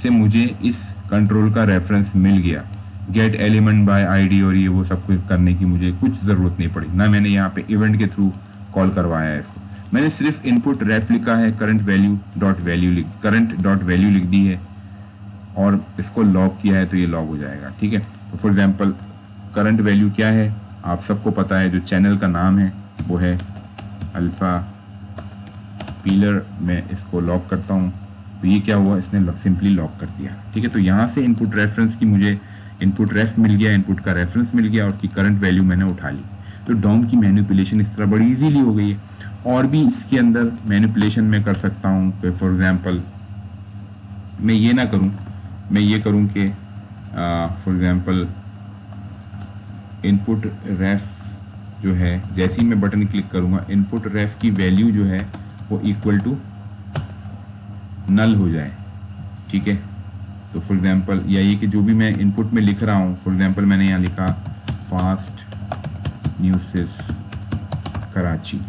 से मुझे इस कंट्रोल का रेफरेंस मिल गया। गेट एलिमेंट बाय आईडी और ये वो सब कुछ करने की मुझे कुछ ज़रूरत नहीं पड़ी, ना मैंने यहाँ पे इवेंट के थ्रू कॉल करवाया है इसको। मैंने सिर्फ इनपुट रेफ लिखा है, करंट डॉट वैल्यू लिख दी है और इसको लॉग किया है तो ये लॉग हो जाएगा। ठीक है, तो फॉर एग्जांपल करंट वैल्यू क्या है आप सबको पता है, जो चैनल का नाम है वो है अल्फा पिलर। मैं इसको लॉक करता हूँ तो ये क्या हुआ, इसने सिंपली लॉक कर दिया। ठीक है, तो यहाँ से इनपुट रेफरेंस की मुझे इनपुट रेफ मिल गया, इनपुट का रेफरेंस मिल गया और उसकी करंट वैल्यू मैंने उठा ली। तो डॉम की मैनिपुलेशन इस तरह बड़ी इजीली हो गई है। और भी इसके अंदर मैनिपुलेशन मैं कर सकता हूँ कि फॉर एग्जांपल मैं ये ना करूँ, मैं ये करूँ कि फॉर एग्जांपल इनपुट रेफ जो है जैसे ही मैं बटन क्लिक करूँगा इनपुट रेफ की वैल्यू जो है वो इक्वल टू नल हो जाए। ठीक है, तो फॉर एग्जांपल या ये कि जो भी मैं इनपुट में लिख रहा हूँ, फॉर एग्जांपल मैंने यहाँ लिखा फास्ट न्यूज़ कराची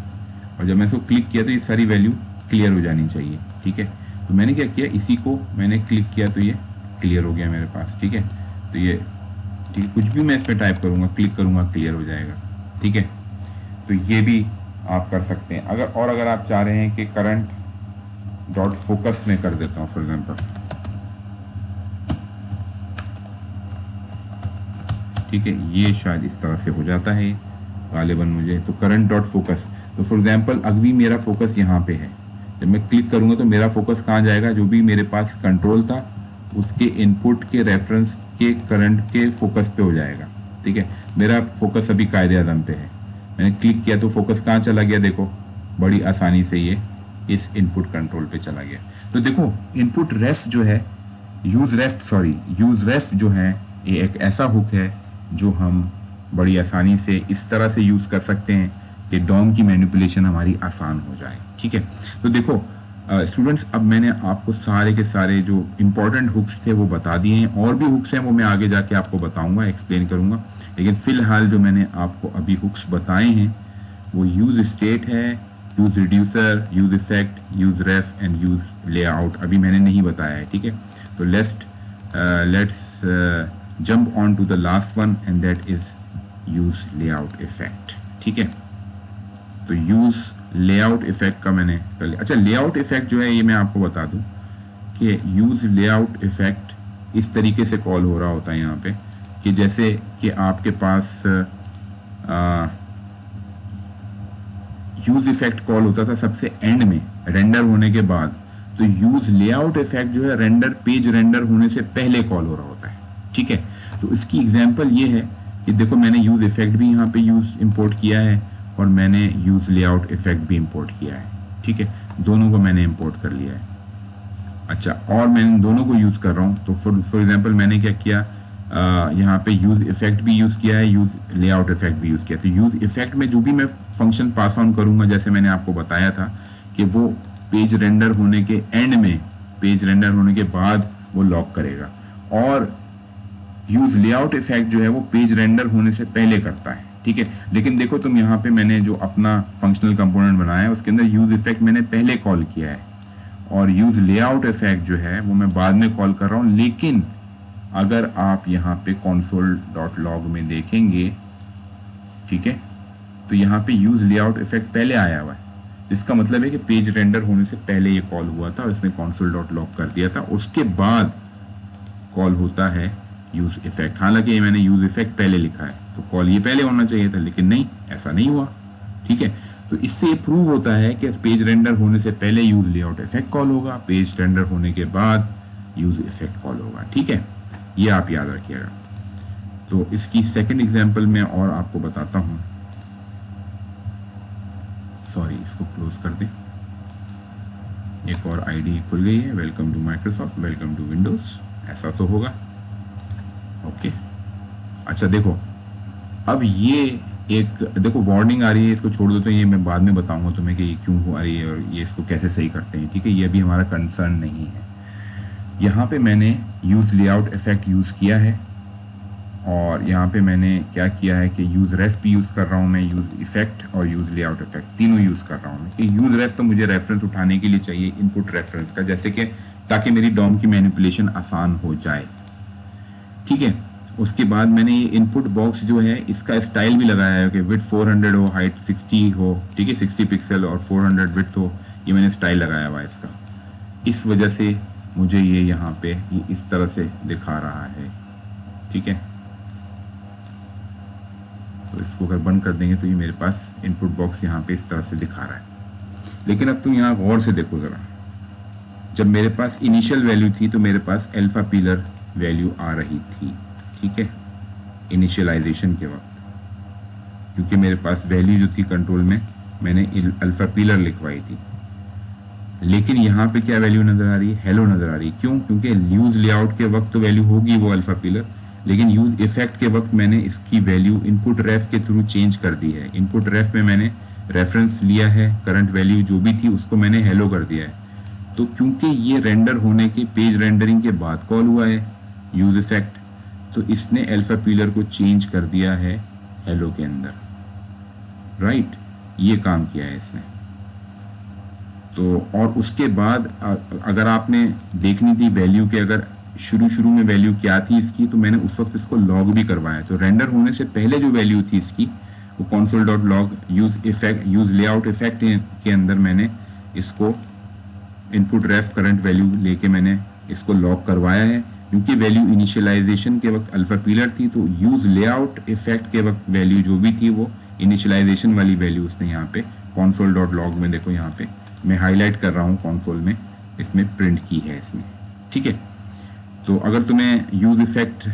और जब मैं इसको क्लिक किया तो ये सारी वैल्यू क्लियर हो जानी चाहिए। ठीक है, तो मैंने क्या किया, इसी को मैंने क्लिक किया तो ये क्लियर हो गया मेरे पास। ठीक है, तो ये ठीक है, कुछ भी मैं इस पर टाइप करूँगा क्लिक करूँगा क्लियर हो जाएगा। ठीक है, तो ये भी आप कर सकते हैं। अगर आप चाह रहे हैं कि करंट डॉट फोकस में कर देता हूँ फॉर एग्जांपल, ठीक है, ये शायद इस तरह से हो जाता है गालिबन मुझे। तो करंट डॉट फोकस, तो फॉर एग्जांपल अभी मेरा फोकस यहाँ पे है, जब मैं क्लिक करूँगा तो मेरा फोकस कहाँ जाएगा, जो भी मेरे पास कंट्रोल था उसके इनपुट के रेफरेंस के करंट के फोकस पे हो जाएगा। ठीक है, मेरा फोकस अभी कायदे आज़म पे है, मैंने क्लिक किया तो फोकस कहाँ चला गया, देखो बड़ी आसानी से ये इस इनपुट कंट्रोल पे चला गया। तो देखो इनपुट रेफ जो है यूज रेफ जो है ये एक ऐसा हुक है जो हम बड़ी आसानी से इस तरह से यूज कर सकते हैं कि डॉम की मैनिपुलेशन हमारी आसान हो जाए। ठीक है, तो देखो स्टूडेंट्स अब मैंने आपको सारे के सारे जो इम्पोर्टेंट हुक्स थे वो बता दिए हैं, और भी हुक्स हैं वो मैं आगे जाके आपको बताऊंगा, एक्सप्लेन करूंगा, लेकिन फिलहाल जो मैंने आपको अभी हुक्स बताए हैं वो यूज स्टेट है, use reducer, use effect, use ref and use layout अभी मैंने नहीं बताया है। ठीक है, तो let's jump on to the last one and that is use layout effect. ठीक है, तो यूज लेआउट इफेक्ट का मैंने कर लिया। अच्छा, लेआउट इफेक्ट जो है ये मैं आपको बता दूं कि यूज लेआउट इफेक्ट इस तरीके से कॉल हो रहा होता है यहाँ पे कि जैसे कि आपके पास यूज इफेक्ट कॉल होता था सबसे एंड में रेंडर होने के बाद, तो यूज लेआउट इफेक्ट जो है रेंडर पेज रेंडर होने से पहले कॉल हो रहा होता है, ठीक है। तो इसकी एग्जांपल ये है कि देखो मैंने यूज इफेक्ट भी यहाँ पे यूज इंपोर्ट किया है और मैंने यूज लेआउट इफेक्ट भी इंपोर्ट किया है, ठीक है, दोनों को मैंने इंपोर्ट कर लिया है। अच्छा, और मैं दोनों को यूज कर रहा हूँ, तो फॉर एग्जांपल मैंने क्या किया, यहाँ पे यूज इफेक्ट भी यूज किया है, यूज लेआउट इफेक्ट भी यूज किया। तो यूज इफेक्ट में जो भी मैं फंक्शन पास ऑन करूंगा, जैसे मैंने आपको बताया था कि वो पेज रेंडर होने के एंड में, पेज रेंडर होने के बाद वो लॉक करेगा, और यूज लेआउट इफेक्ट जो है वो पेज रेंडर होने से पहले करता है, ठीक है। लेकिन देखो तुम यहाँ पे मैंने जो अपना फंक्शनल कंपोनेंट बनाया है उसके अंदर यूज इफेक्ट मैंने पहले कॉल किया है और यूज लेआउट इफेक्ट जो है वो मैं बाद में कॉल कर रहा हूँ। लेकिन अगर आप यहाँ पे console.log में देखेंगे, ठीक है, तो यहाँ पे यूज लेआउट इफेक्ट पहले आया हुआ है, जिसका मतलब है कि पेज रेंडर होने से पहले ये कॉल हुआ था और इसने console.log कर दिया था, उसके बाद कॉल होता है यूज इफेक्ट। हालांकि ये मैंने यूज इफेक्ट पहले लिखा है तो कॉल ये पहले होना चाहिए था, लेकिन नहीं, ऐसा नहीं हुआ, ठीक है। तो इससे प्रूव होता है कि पेज रेंडर होने से पहले यूज लेआउट इफेक्ट कॉल होगा, पेज रेंडर होने के बाद यूज इफेक्ट कॉल होगा, ठीक है, ये आप याद रखिएगा। तो इसकी सेकंड एग्जांपल मैं और आपको बताता हूं, सॉरी इसको क्लोज कर दें, एक और आईडी खुल गई है, welcome to Microsoft, welcome to Windows, ऐसा तो होगा, ओके। अच्छा देखो, अब ये एक देखो वार्निंग आ रही है, इसको छोड़ दो, तो ये मैं बाद में बताऊंगा तुम्हें कि ये क्यों आ रही है और ये इसको कैसे सही करते हैं, ठीक है, ये अभी हमारा कंसर्न नहीं है। यहाँ पे मैंने यूज लेआउट इफेक्ट यूज किया है और यहाँ पे मैंने क्या किया है कि यूज रेफ भी यूज कर रहा हूँ मैं, यूज इफेक्ट और यूज लेआउट इफेक्ट तीनों यूज कर रहा हूँ मैं। कि यूज रेफ तो मुझे रेफरेंस उठाने के लिए चाहिए, इनपुट रेफरेंस का, जैसे कि ताकि मेरी डॉम की मैनिपुलेशन आसान हो जाए, ठीक है। उसके बाद मैंने ये इनपुट बॉक्स जो है इसका स्टाइल भी लगाया है कि विड्थ 400 हो, हाइट 60 हो, ठीक है, 60 पिक्सल और 400 विड्थ हो, ये मैंने स्टाइल लगाया हुआ है इसका। इस वजह से मुझे ये यहाँ पे ये इस तरह से दिखा रहा है, ठीक है। तो इसको अगर बंद कर देंगे तो ये मेरे पास इनपुट बॉक्स यहाँ पे इस तरह से दिखा रहा है। लेकिन अब तुम यहाँ गौर से देखो जरा, जब मेरे पास इनिशियल वैल्यू थी तो मेरे पास अल्फा पिलर वैल्यू आ रही थी, ठीक है, इनिशियलाइजेशन के वक्त, क्योंकि मेरे पास वैल्यू जो थी कंट्रोल में मैंने अल्फा पिलर लिखवाई थी। लेकिन यहाँ पे क्या वैल्यू नजर आ रही है, हेलो नजर आ रही है। क्यों? क्योंकि यूज लेआउट के वक्त तो वैल्यू होगी वो अल्फा पिलर, लेकिन यूज इफेक्ट के वक्त मैंने इसकी वैल्यू इनपुट रेफ के थ्रू चेंज कर दी है। इनपुट रेफ में मैंने रेफरेंस लिया है, करंट वैल्यू जो भी थी उसको मैंने हेलो कर दिया है। तो क्योंकि ये रेंडर होने के पेज रेंडरिंग के बाद कॉल हुआ है यूज इफेक्ट, तो इसने अल्फा पिलर को चेंज कर दिया है हेलो के अंदर, राइट, ये काम किया है इसने। तो और उसके बाद अगर आपने देखनी थी वैल्यू के, अगर शुरू में वैल्यू क्या थी इसकी, तो मैंने उस वक्त इसको लॉग भी करवाया। तो रेंडर होने से पहले जो वैल्यू थी इसकी वो console.log यूज लेआउट इफेक्ट के अंदर मैंने इसको इनपुट रेफ करंट वैल्यू लेके मैंने इसको लॉग करवाया है। क्योंकि वैल्यू इनिशियलाइजेशन के वक्त अल्फा पिलर थी, तो यूज लेआउट इफेक्ट के वक्त वैल्यू जो भी थी वो इनिशियलाइजेशन वाली वैल्यू उसने यहाँ पे console.log में, देखो यहाँ पे मैं हाईलाइट कर रहा हूँ कंसोल में, इसमें प्रिंट की है इसने, ठीक है। तो अगर तुम्हें यूज इफेक्ट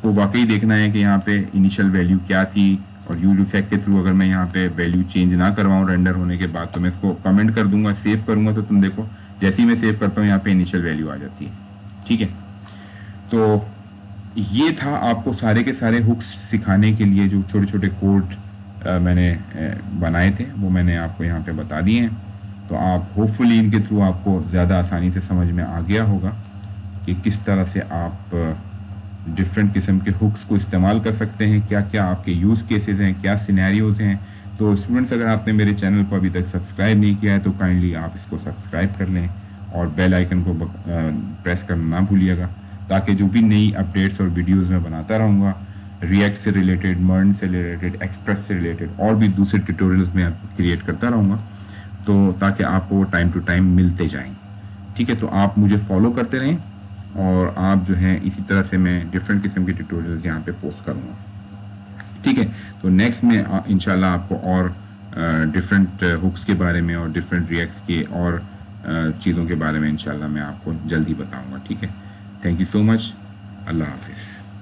को वाकई देखना है कि यहाँ पे इनिशियल वैल्यू क्या थी और यूज इफेक्ट के थ्रू अगर मैं यहाँ पे वैल्यू चेंज ना करवाऊँ रेंडर होने के बाद, तो मैं इसको कमेंट कर दूंगा, सेव करूंगा, तो तुम देखो जैसे ही मैं सेव करता हूँ यहाँ पे इनिशियल वैल्यू आ जाती है, ठीक है। तो ये था आपको सारे के सारे हुक्स सिखाने के लिए जो छोटे छोटे कोड मैंने बनाए थे वो मैंने आपको यहाँ पे बता दिए हैं। तो आप होपफुली इनके थ्रू आपको ज़्यादा आसानी से समझ में आ गया होगा कि किस तरह से आप डिफरेंट किस्म के हुक्स को इस्तेमाल कर सकते हैं, क्या क्या आपके यूज़ केसेस हैं, क्या सिनेरियोज हैं। तो स्टूडेंट्स, अगर आपने मेरे चैनल को अभी तक सब्सक्राइब नहीं किया है तो काइंडली आप इसको सब्सक्राइब कर लें और बेल आइकन को प्रेस करना ना भूलिएगा, ताकि जो भी नई अपडेट्स और वीडियोज़ मैं बनाता रहूँगा रिएक्ट से रिलेटेड, मर्न से रिलेटेड, एक्सप्रेस से रिलेटेड और भी दूसरे ट्यूटोरियल्स में क्रिएट करता रहूँगा, तो ताकि आपको टाइम टू टाइम मिलते जाएं, ठीक है। तो आप मुझे फॉलो करते रहें और आप जो है इसी तरह से मैं डिफरेंट किस्म के ट्यूटोरियल्स यहाँ पे पोस्ट करूँगा, ठीक है। तो नेक्स्ट में इंशाल्लाह आपको और डिफरेंट हुक्स के बारे में और डिफरेंट रिएक्ट्स के और चीज़ों के बारे में इंशाल्लाह मैं आपको जल्दी बताऊँगा, ठीक है? Thank you so much. अल्लाह हाफ़िज़।